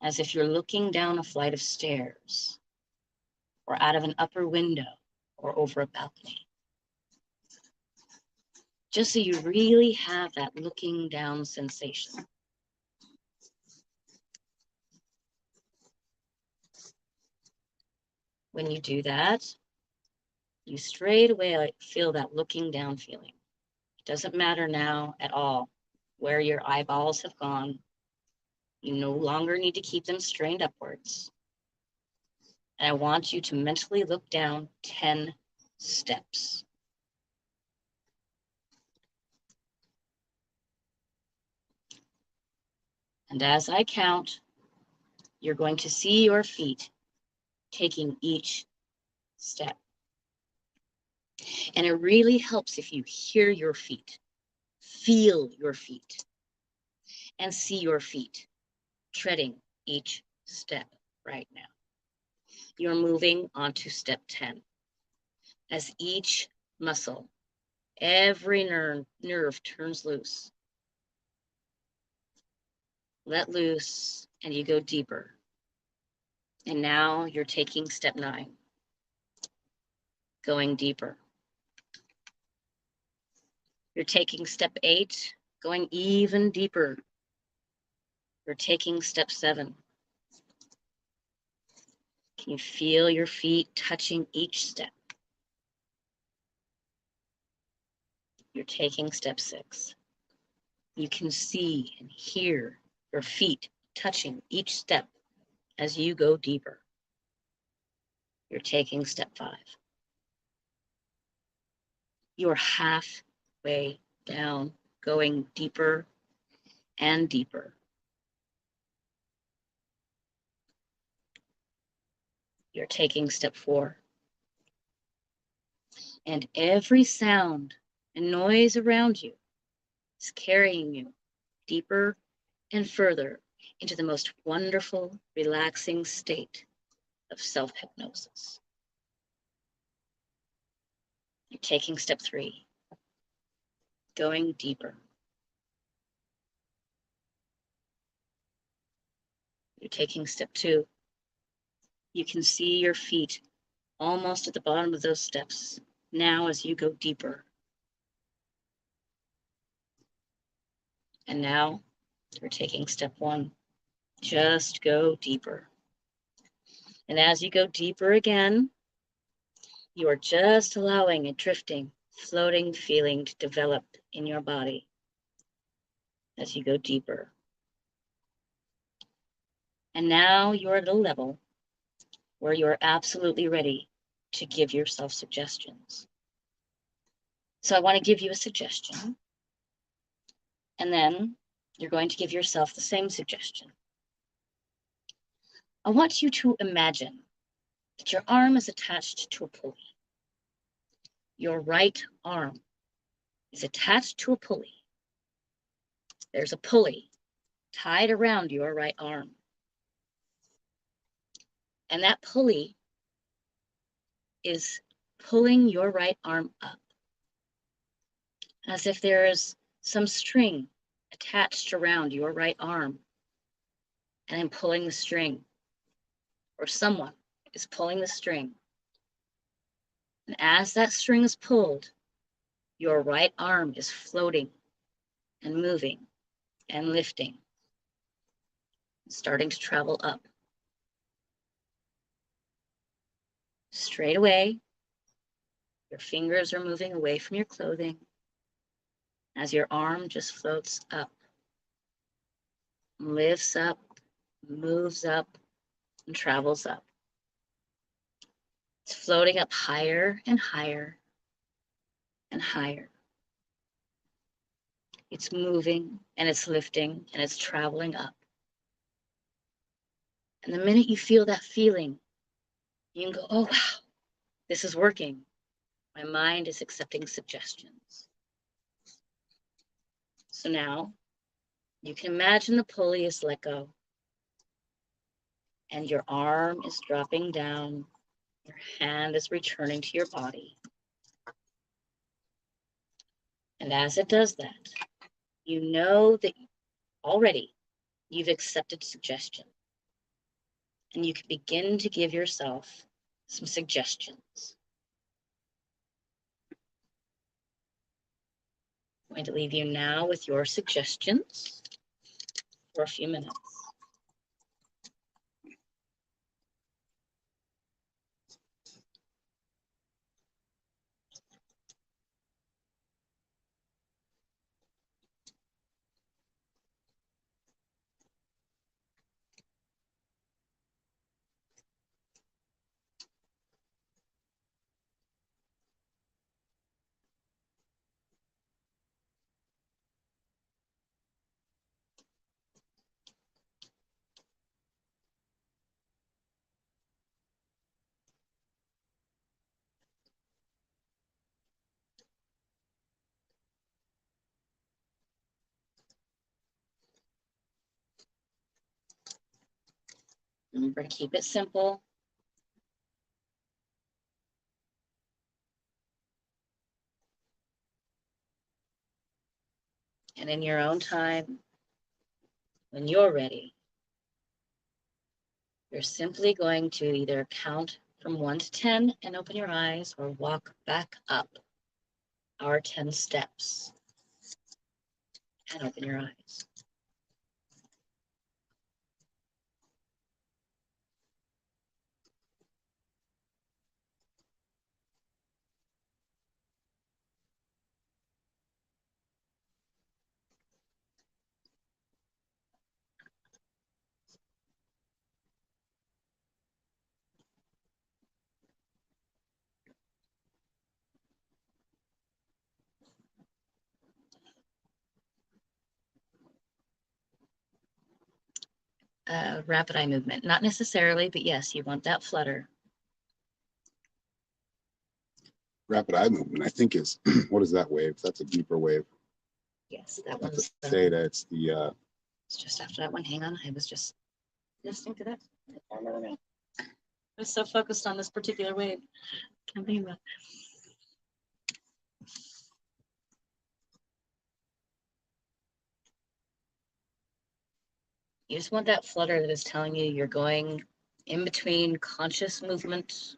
as if you're looking down a flight of stairs, or out of an upper window, or over a balcony. Just so you really have that looking down sensation. When you do that, you straight away feel that looking down feeling. It doesn't matter now at all where your eyeballs have gone. You no longer need to keep them strained upwards. And I want you to mentally look down 10 steps. And as I count, you're going to see your feet taking each step. And it really helps if you hear your feet, feel your feet, and see your feet treading each step right now. You're moving on to step 10. As each muscle, every nerve turns loose. Let loose, and you go deeper. And now you're taking step 9, going deeper. You're taking step 8, going even deeper. You're taking step 7. Can you feel your feet touching each step? You're taking step 6. You can see and hear your feet touching each step as you go deeper. You're taking step 5. You're halfway down, going deeper and deeper. You're taking step 4. And every sound and noise around you is carrying you deeper and further into the most wonderful, relaxing state of self-hypnosis. You're taking step 3, going deeper. You're taking step 2. You can see your feet almost at the bottom of those steps now as you go deeper. And now you're taking step 1. Just go deeper. And as you go deeper again, you are just allowing a drifting, floating feeling to develop in your body as you go deeper. And now you're at a level where you're absolutely ready to give yourself suggestions. So I want to give you a suggestion, and then you're going to give yourself the same suggestion. I want you to imagine that your arm is attached to a pulley. Your right arm is attached to a pulley. There's a pulley tied around your right arm. And that pulley is pulling your right arm up, as if there is some string attached around your right arm, and I'm pulling the string, or someone is pulling the string. And as that string is pulled, your right arm is floating and moving and lifting, starting to travel up. Straight away, your fingers are moving away from your clothing as your arm just floats up, lifts up, moves up, and travels up. It's floating up higher and higher and higher. It's moving and it's lifting and it's traveling up. And the minute you feel that feeling, you can go, oh, wow, this is working. My mind is accepting suggestions. So now you can imagine the pulley is let go and your arm is dropping down. Your hand is returning to your body. And as it does that, you know that already you've accepted suggestion. And you can begin to give yourself some suggestions. I'm going to leave you now with your suggestions for a few minutes. Remember to keep it simple. And in your own time, when you're ready, you're simply going to either count from 1 to 10 and open your eyes, or walk back up our 10 steps and open your eyes. Rapid eye movement, not necessarily, but yes, you want that flutter. Rapid eye movement, I think, is what is that wave? That's a deeper wave. Yes, that That's one's a theta. It's the it's just after that one. Hang on, I was just listening to that. I was so focused on this particular wave. Can't think about it. You just want that flutter that is telling you you're going in between conscious movement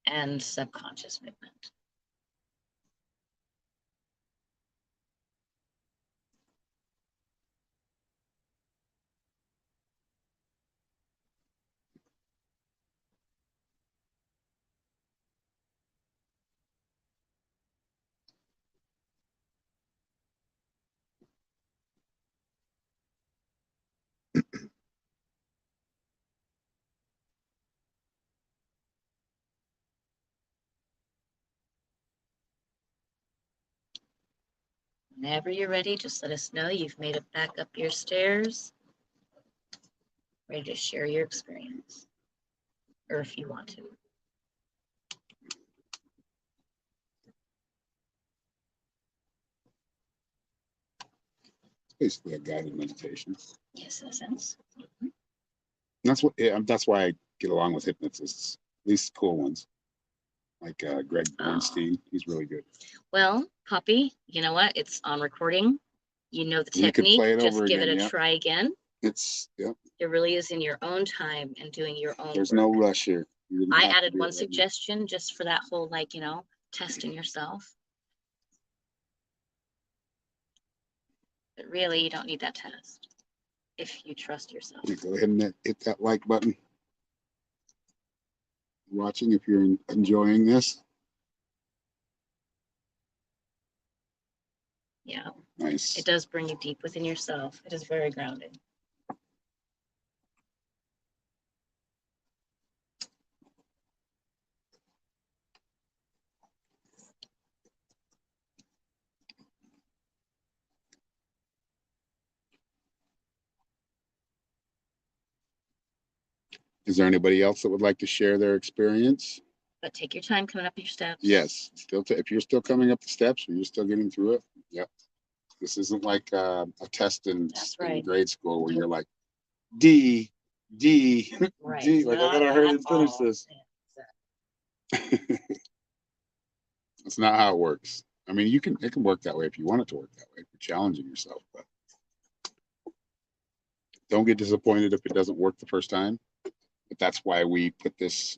and subconscious movement. Whenever you're ready, just let us know you've made it back up your stairs, ready to share your experience, or if you want to. basically a guided meditation. Yes, in a sense. That's why I get along with hypnotists, at least cool ones, like Greg Bernstein. He's really good. Well, Poppy, you know what? It's on recording. You know the And you could technique. play it Just over give again, it a try again. It's It really is in your own time and doing your own There's work. no rush here. I added one suggestion just for that whole, like, testing yourself. But really, you don't need that test if you trust yourself. You go ahead and hit that like button. Watching, if you're enjoying this. Yeah. Nice. It does bring you deep within yourself. It is very grounding. Is there anybody else that would like to share their experience? But take your time coming up your steps. Yes. Still, if you're still coming up the steps or you're still getting through it, yep. This isn't like a test in grade school where you're like, D, Right. D. Like, I gotta hurry and finish this. That's not how it works. I mean, it can work that way if you want it to work that way, if you're challenging yourself, but don't get disappointed if it doesn't work the first time. But that's why we put this.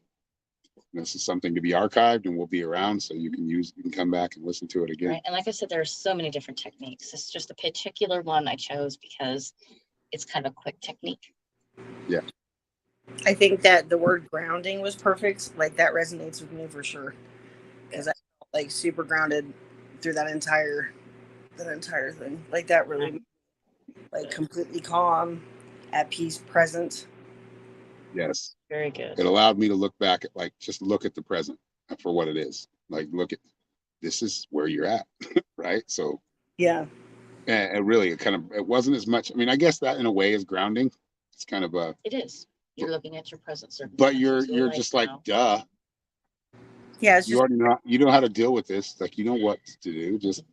This is something to be archived and will be around, so you can come back and listen to it again. Right. And like I said, there are so many different techniques. It's just a particular one I chose because it's kind of a quick technique. Yeah. I think that the word grounding was perfect. Like, that resonates with me for sure. Because I felt like super grounded through that entire thing. Like, that really, like, completely calm, at peace, present. Yes. Very good. It allowed me to look back at, like, just look at the present for what it is. Like, look at, this is where you're at, right? So yeah. And it wasn't as much. I mean, I guess that in a way is grounding. It's kind of it is. You're looking at your present circumstances. But you're just like, duh. Yeah, it's you already know how to deal with this. Like, you know what to do. Just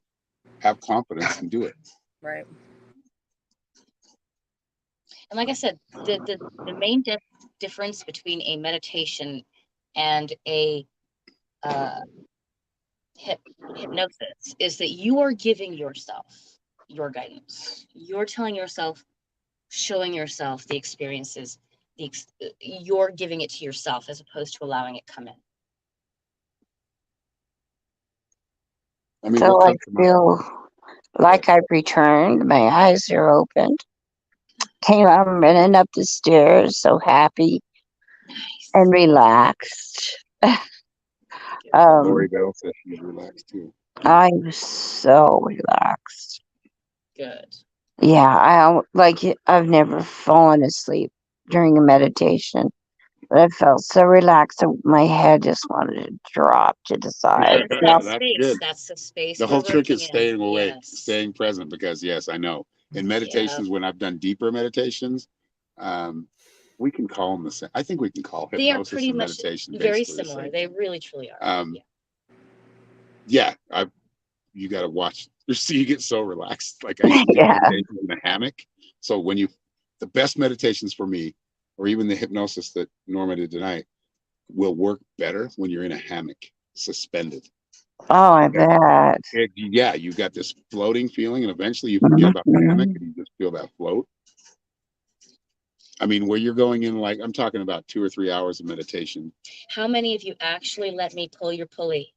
have confidence and do it. Right. And like I said, the main difference between a meditation and a hypnosis is that you are giving yourself your guidance. You're telling yourself, showing yourself the experiences. You're giving it to yourself as opposed to allowing it come in. I mean, so I feel like I've returned. My eyes are opened. I'm running up the stairs, so happy and relaxed. Lori Bell said she's relaxed too. I'm so relaxed. Good. Yeah, I've never fallen asleep during a meditation. But I felt so relaxed that my head just wanted to drop to the side. That's good. That's the space. The whole trick is staying awake, staying present, because yes, I know. In meditations, when I've done deeper meditations, we can call them the same. I think we can call hypnosis and meditation very similar. They really truly are. You got to watch. You get so relaxed. Like, I used to do meditations in a hammock. So the best meditations for me, or even the hypnosis that Norma did tonight, will work better when you're in a hammock, suspended. Oh, I bet. You got this floating feeling, and eventually you forget about the hammock and you just feel that float. I mean, where you're going in, like, I'm talking about 2 or 3 hours of meditation. How many of you actually let me pull your pulley?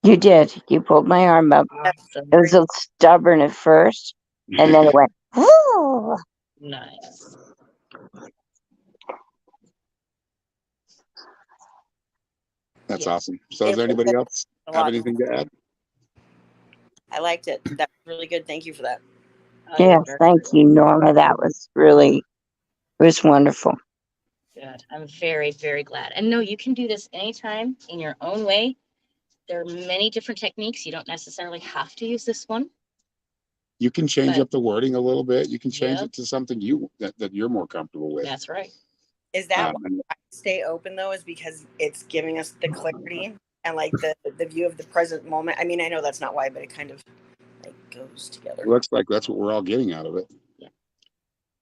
You did. You pulled my arm up. It was a stubborn at first, and then it went, whoo! Nice. That's awesome. So does anybody else have anything to add? I liked it. That was really good. Thank you for that. Yes, thank you, Norma. That was wonderful. Good. I'm very, very glad. And no, you can do this anytime in your own way. There are many different techniques. You don't necessarily have to use this one. You can change up the wording a little bit. You can change it to something that you're more comfortable with. That's right. Is that why I stay open, though, is because it's giving us the clarity and, like, the view of the present moment? I mean, I know that's not why, but it kind of, like, goes together. Looks like that's what we're all getting out of it. Yeah.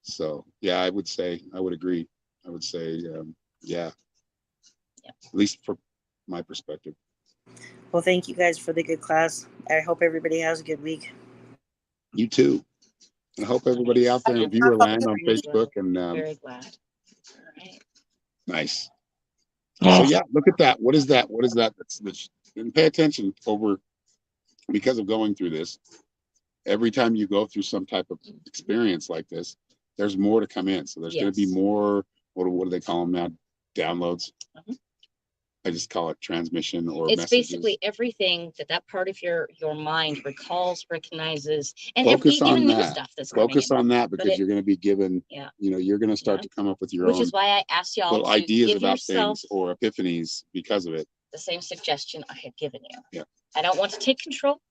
So, yeah, I would agree. I would say, at least from my perspective. Well, thank you guys for the good class. I hope everybody has a good week. You too. I hope everybody out there in Viewerland on Facebook and very glad. All right. Nice. So look at that. What is that? And pay attention because of going through this. Every time you go through some type of experience like this, there's more to come in. So there's going to be more. What do they call them now? Downloads. I just call it transmission or it's messages. Basically everything that part of your mind recalls, recognizes, and focus on even that. New stuff that's focus on that because you're going to be given. You're going to start to come up with your own. Which is why I asked y'all little ideas about things or epiphanies because of it. The same suggestion I had given you. Yeah. I don't want to take control.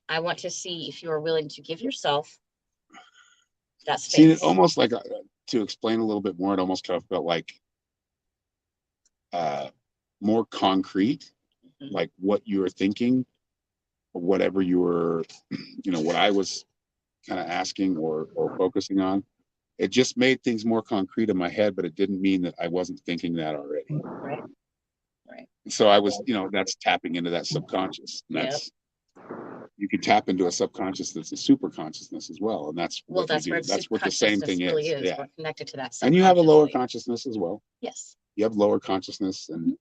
I want to see if you are willing to give yourself that space. See, it almost like to explain a little bit more. It almost kind of felt like more concrete, like what you were thinking, or whatever you were, what I was kind of asking or focusing on. It just made things more concrete in my head, but it didn't mean that I wasn't thinking that already. Right. So I was, that's tapping into that subconscious. And that's, you can tap into a subconscious that's a super consciousness as well. And that's what that's you do. where That's what the same thing really is. Yeah. We're connected to that. And you have a lower consciousness as well. Yes. You have lower consciousness, and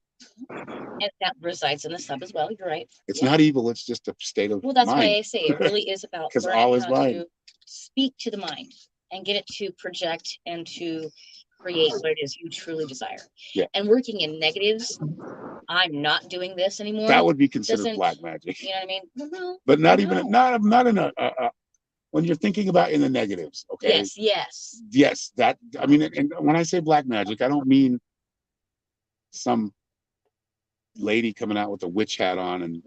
that resides in the sub as well. You're right. It's not evil. It's just a state of Well, that's mind. why I say it really is about because all is mind. To speak to the mind and get it to project and to create what it is you truly desire. Yeah. And working in negatives, I'm not doing this anymore. That would be considered black magic. You know what I mean? No, but not even not in a when you're thinking about in the negatives. Okay. Yes. That, I mean, and when I say black magic, I don't mean some lady coming out with a witch hat on and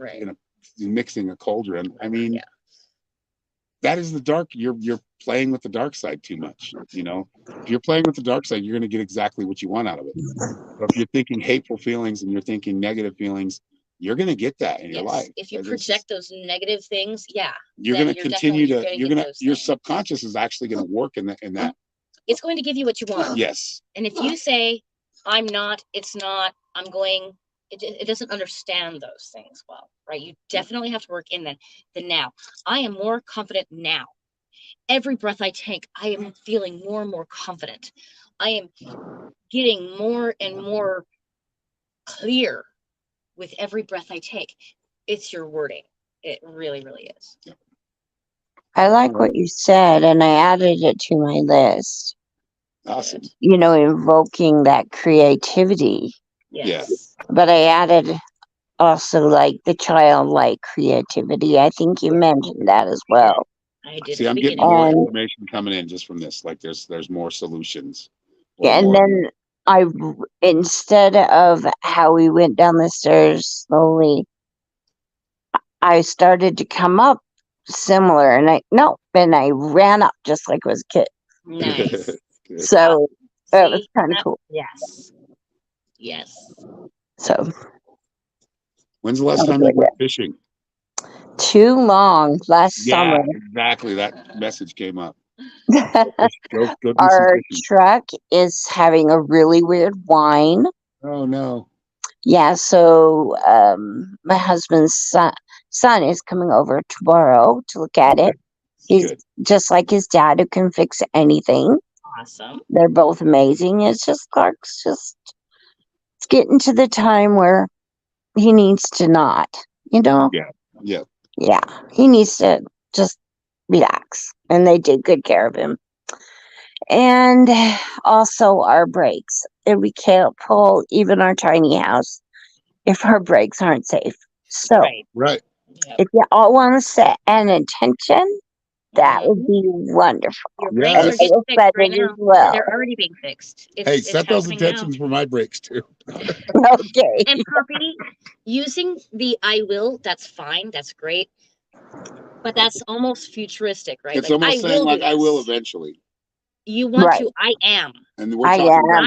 mixing a cauldron. I mean, that is the dark. You're playing with the dark side too much. If you're playing with the dark side, you're going to get exactly what you want out of it. But if you're thinking hateful feelings and you're thinking negative feelings, you're going to get that in your life. If you project those negative things, you're going to continue to. Your subconscious is actually going to work in that. It's going to give you what you want. Yes. And if you say, "I'm not," it's not. I'm going. It doesn't understand those things well, right? You definitely have to work in the now. I am more confident now. Every breath I take, I am feeling more and more confident. I am getting more and more clear with every breath I take. It's your wording. It really, really is. I like what you said, and I added it to my list. Awesome. Invoking that creativity. Yes. But I added also like the childlike creativity. I think you mentioned that as well. I did. See, I'm getting more information coming in just from this. Like there's more solutions. And then instead of how we went down the stairs slowly, I started to come up similar, and I ran up just like I was a kid. Nice. So that was kind of cool. Yes. So when's the last time you went fishing? Too long. Last summer. Exactly. That message came up. Go Our truck is having a really weird whine. Oh no. Yeah, so my husband's son is coming over tomorrow to look at it. He's just like his dad, who can fix anything. Awesome. They're both amazing. It's just Clark's it's getting to the time where he needs to not, Yeah. He needs to just relax. And they take good care of him. And also our brakes. And we can't pull even our tiny house if our brakes aren't safe. So if you all want to set an intention, that would be wonderful. Your brakes are getting fixed right now. Well. They're already being fixed. Set those intentions for my brakes too. Okay. And Poppy, using the "I will," that's fine. That's great. But that's almost futuristic, right? It's almost saying like I will eventually. You want to, I am. And we're talking about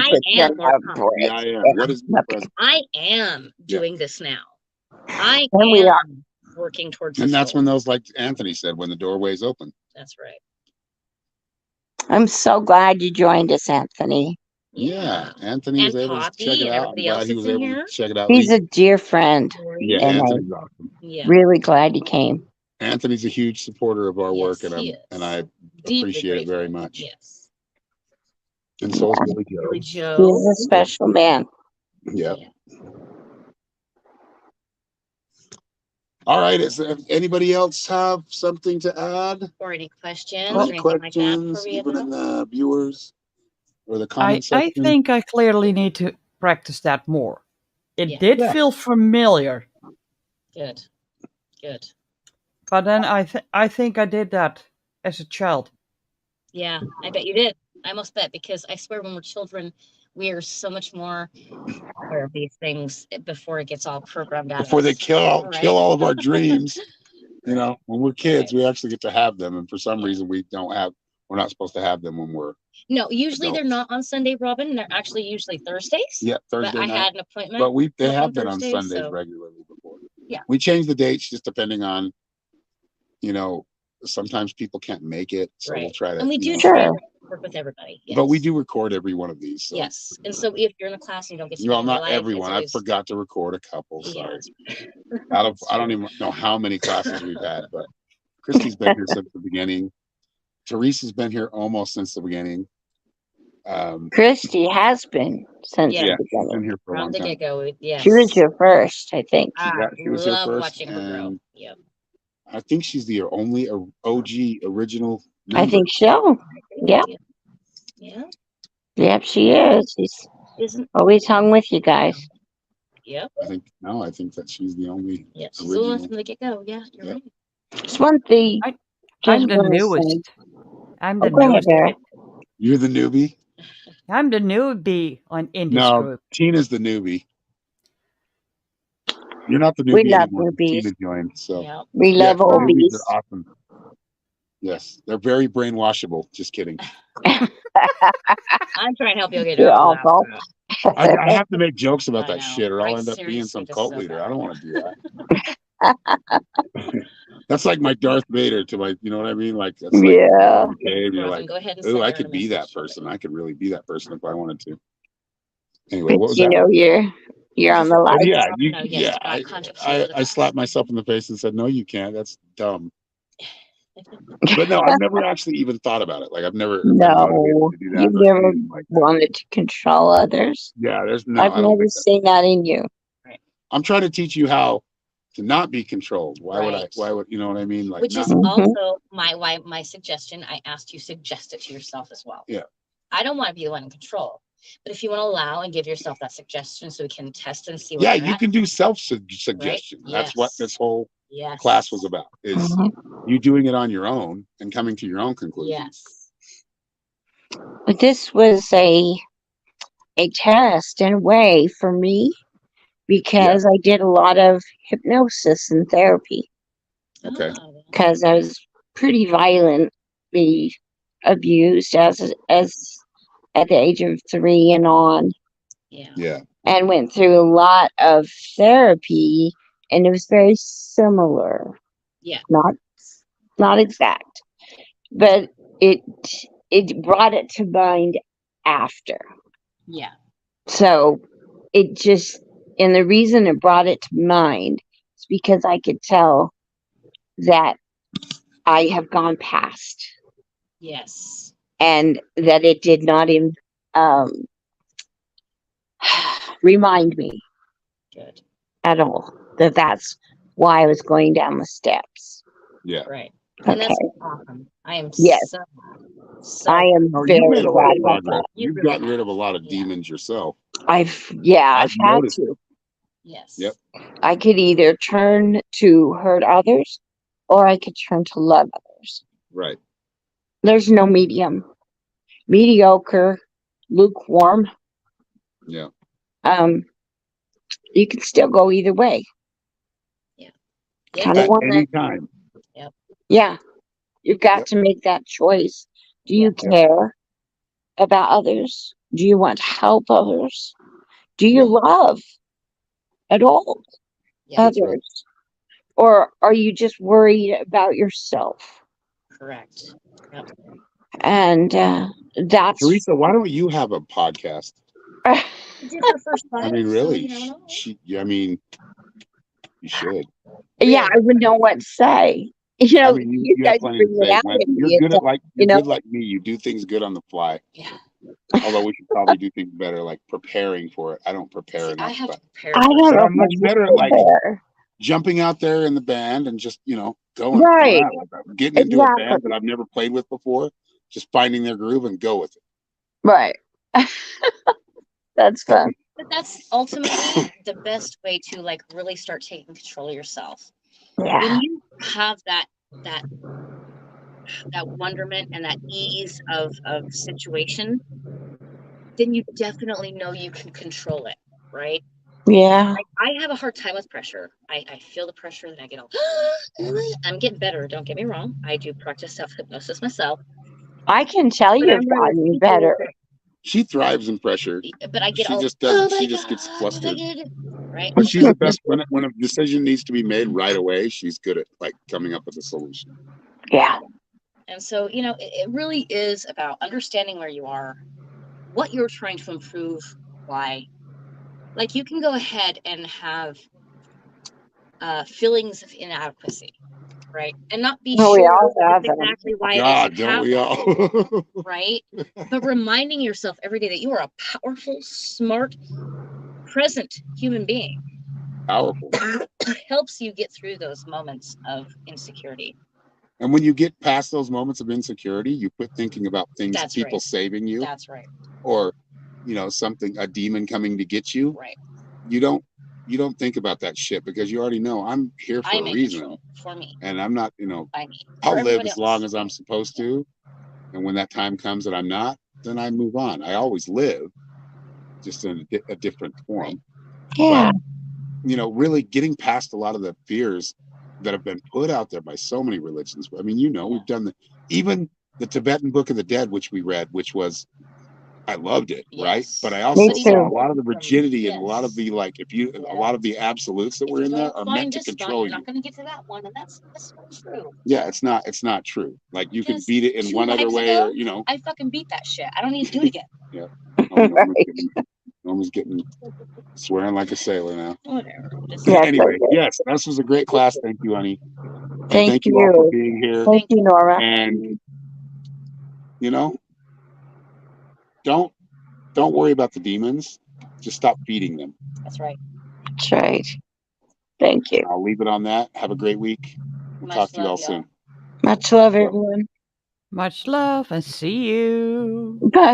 I am. What is the present? I am doing this now. I am working towards and that's when those, like Anthony said, when the doorway's open. That's right. I'm so glad you joined us, Anthony. Yeah. Anthony was able to check it out. I'm glad he was able to check it out. He's a dear friend. Yeah, Anthony's awesome. Really glad he came. Anthony's a huge supporter of our work, and I appreciate it very much. Yes. And so is Billy Joe. He's a special man. Yeah. All right. Is there anybody else have something to add? Or any questions? Any questions, even in the viewers or the comments I think I clearly need to practice that more. It did feel familiar. Good. But then I think I did that as a child. Yeah, I bet you did. I almost bet, because I swear when we're children, we are so much more aware of these things before it gets all programmed out. Before they kill all of our dreams. When we're kids, we actually get to have them, and for some reason we don't have. we're not supposed to have them when we're No, usually adults. they're not on Sunday, Robin. They're actually usually Thursdays. Yeah, Thursday But I night. had an appointment. But they have been Thursdays, on Sundays so regularly before. yeah, We change the dates just depending on, sometimes people can't make it, so we'll right. try to. And we do Sure. try to work with everybody. Yes. But we do record every one of these. So. Yes, and so if you're in a class and you don't get to Well, be in real not life, everyone. I always, forgot to record a couple. yeah. Sorry. I don't even know how many classes we've had, but Christy's been here since the beginning. Teresa's been here almost since the beginning. Christy has been since Yeah. the She's been beginning. here for a long From the time. get go. Yes. She was your first, I think. She was here love first, watching her grow. and Yep. I think she's the only OG original member. I think so. Yeah. Yeah. Yep, she is. She's always hung with you guys. Yep. I think that she's the only. Yep. She's the one from the get go. Yeah, you're right. Just one thing. I'm the newest. I'm the go ahead, newest. Eric. You're the newbie? I'm the newbie in this No, group. Tina's the newbie. You're not the We newbie love anymore. newbies. Tina joined, so Yep. We love newbies oldies. are awesome. Yes, they're very brainwashable. Just kidding. I'm trying to help you get You're out of awful. I have to make jokes about I that know. shit, or I I'll end up being seriously some just cult said leader. that. I don't want to do that. That's like my Darth Vader to my, you know what I mean? Like, that's like, Yeah. okay, and you're Robin, like, go ahead and oh, send I Aaron could a be that message. person. I could really be that person if I wanted to. Anyway, But what was you that? know you're on the Oh, live. yeah, No, yes, God consciously for the I slapped myself in the face and said, no, you can't. That's dumb. But no, I've never actually even thought about it. Like, I've never been motivated No, to do that. you've or never anything like that. wanted to control others. Yeah, I've I don't never think that. seen that in you. I'm trying to teach you how to not be controlled. Why Right. would you know what I mean? Like, Which not, is also my suggestion. I asked you suggest it to yourself as well. Yeah. I don't want to be the one in control, but if you want to allow and give yourself that suggestion so we can test and see where you can do self-suggestion. Right? That's what this whole Yes. class was about, is you doing it on your own and coming to your own conclusions. Yes. But this was a test in a way for me because I did a lot of hypnosis and therapy. Okay. Because I was pretty violently abused as at the age of 3 and on. Yeah. And went through a lot of therapy, and it was very similar. Yeah. Not exact, but it brought it to mind after. Yeah. So it just, and the reason it brought it to mind is because I could tell that I have gone past. Yes. And that it did not even remind me Good. at all that that's why I was going down the steps. Yeah. Right. Okay. And that's awesome. I am Yes. so I am very you made a lot glad of about progress. that. You've gotten rid of a lot of demons yourself. I've had noticed to. Yes. Yep. I could either turn to hurt others or I could turn to love others. Right. There's no medium. Mediocre, lukewarm. Yeah. You can still go either way. Yeah. Kind of At any time. Yep. Yeah. You've got to make that choice. Do you care about others? Do you want to help others? Do you love at all others? Right. Or are you just worried about yourself? Correct. Yep. And that's Teresa, why don't you have a podcast? Did her first I mean, really? I mean, you should. Yeah, I would know what to say. You know, I mean, you have guys plenty bring to it say. out Man. in You're me. good at You know, good like me. You do things good on the fly. Yeah. Although we should probably do things better, like preparing for it. I don't prepare enough. I have to prepare. I don't know. I'm much better at like there. jumping out there in the band and just going Right. around. Like, getting into a band that I've never played with before, just finding their groove and go with it. Right. That's fun. But that's ultimately the best way to like really start taking control of yourself. Yeah. When you have that wonderment and that ease of situation, then you definitely know you can control it, right? Yeah. I have a hard time with pressure. I feel the pressure and I get all, I'm getting better. Don't get me wrong. I do practice self-hypnosis myself. I can tell But you've I'm one of gotten those better. people She thrives in pressure. But I get She all, just doesn't. "Oh my She just gets God, flustered. right? But she's the best when a decision needs to be made right away. She's good at like coming up with a solution. Yeah. And so, you know, it really is about understanding where you are, what you're trying to improve, why. Like you can go ahead and have feelings of inadequacy, right? And not be Well, we sure all have them. exactly why it is God, you don't have we that, all? right? But reminding yourself every day that you are a powerful, smart, present human being Powerful. helps you get through those moments of insecurity. And when you get past those moments of insecurity, you quit thinking about things, That's people right. saving you, That's right. or you know, something, a demon coming to get you. Right. You don't think about that shit because you already know I'm here for I'm a in reason, control for me. and I'm not, you know, I mean, I'll for live everyone as long else. as I'm supposed to, and when that time comes that I'm not, then I move on. I always live, just in a different form. Right. Yeah. But you know, really getting past a lot of the fears that have been put out there by so many religions. I mean, you know, we've done even the Tibetan Book of the Dead, which we read, which was, I loved it, right? Yes. But I Me also too. saw a lot of the rigidity and a lot of Yes. the like, a lot of the absolutes that If were you in there don't are find meant to this spot, control you're you. not going to get to that one, and that's not true. Yeah, it's not true. Like you could Because beat it in 2 one other lives way, ago, or you know. I fucking beat that shit. I don't need to do it again. Yeah. Right. Norma's getting swearing like a sailor now. Whatever. Just Yes, Anyway, yes, this was a great class. Thank you, honey. And thank thank you all for you. being here. Thank you, Nora. And you know, don't worry about the demons. Just stop feeding them. That's right. That's right. Thank you. I'll leave it on that. Have a great week. We'll talk to you all soon. Much love, everyone. Much love and see you. Bye.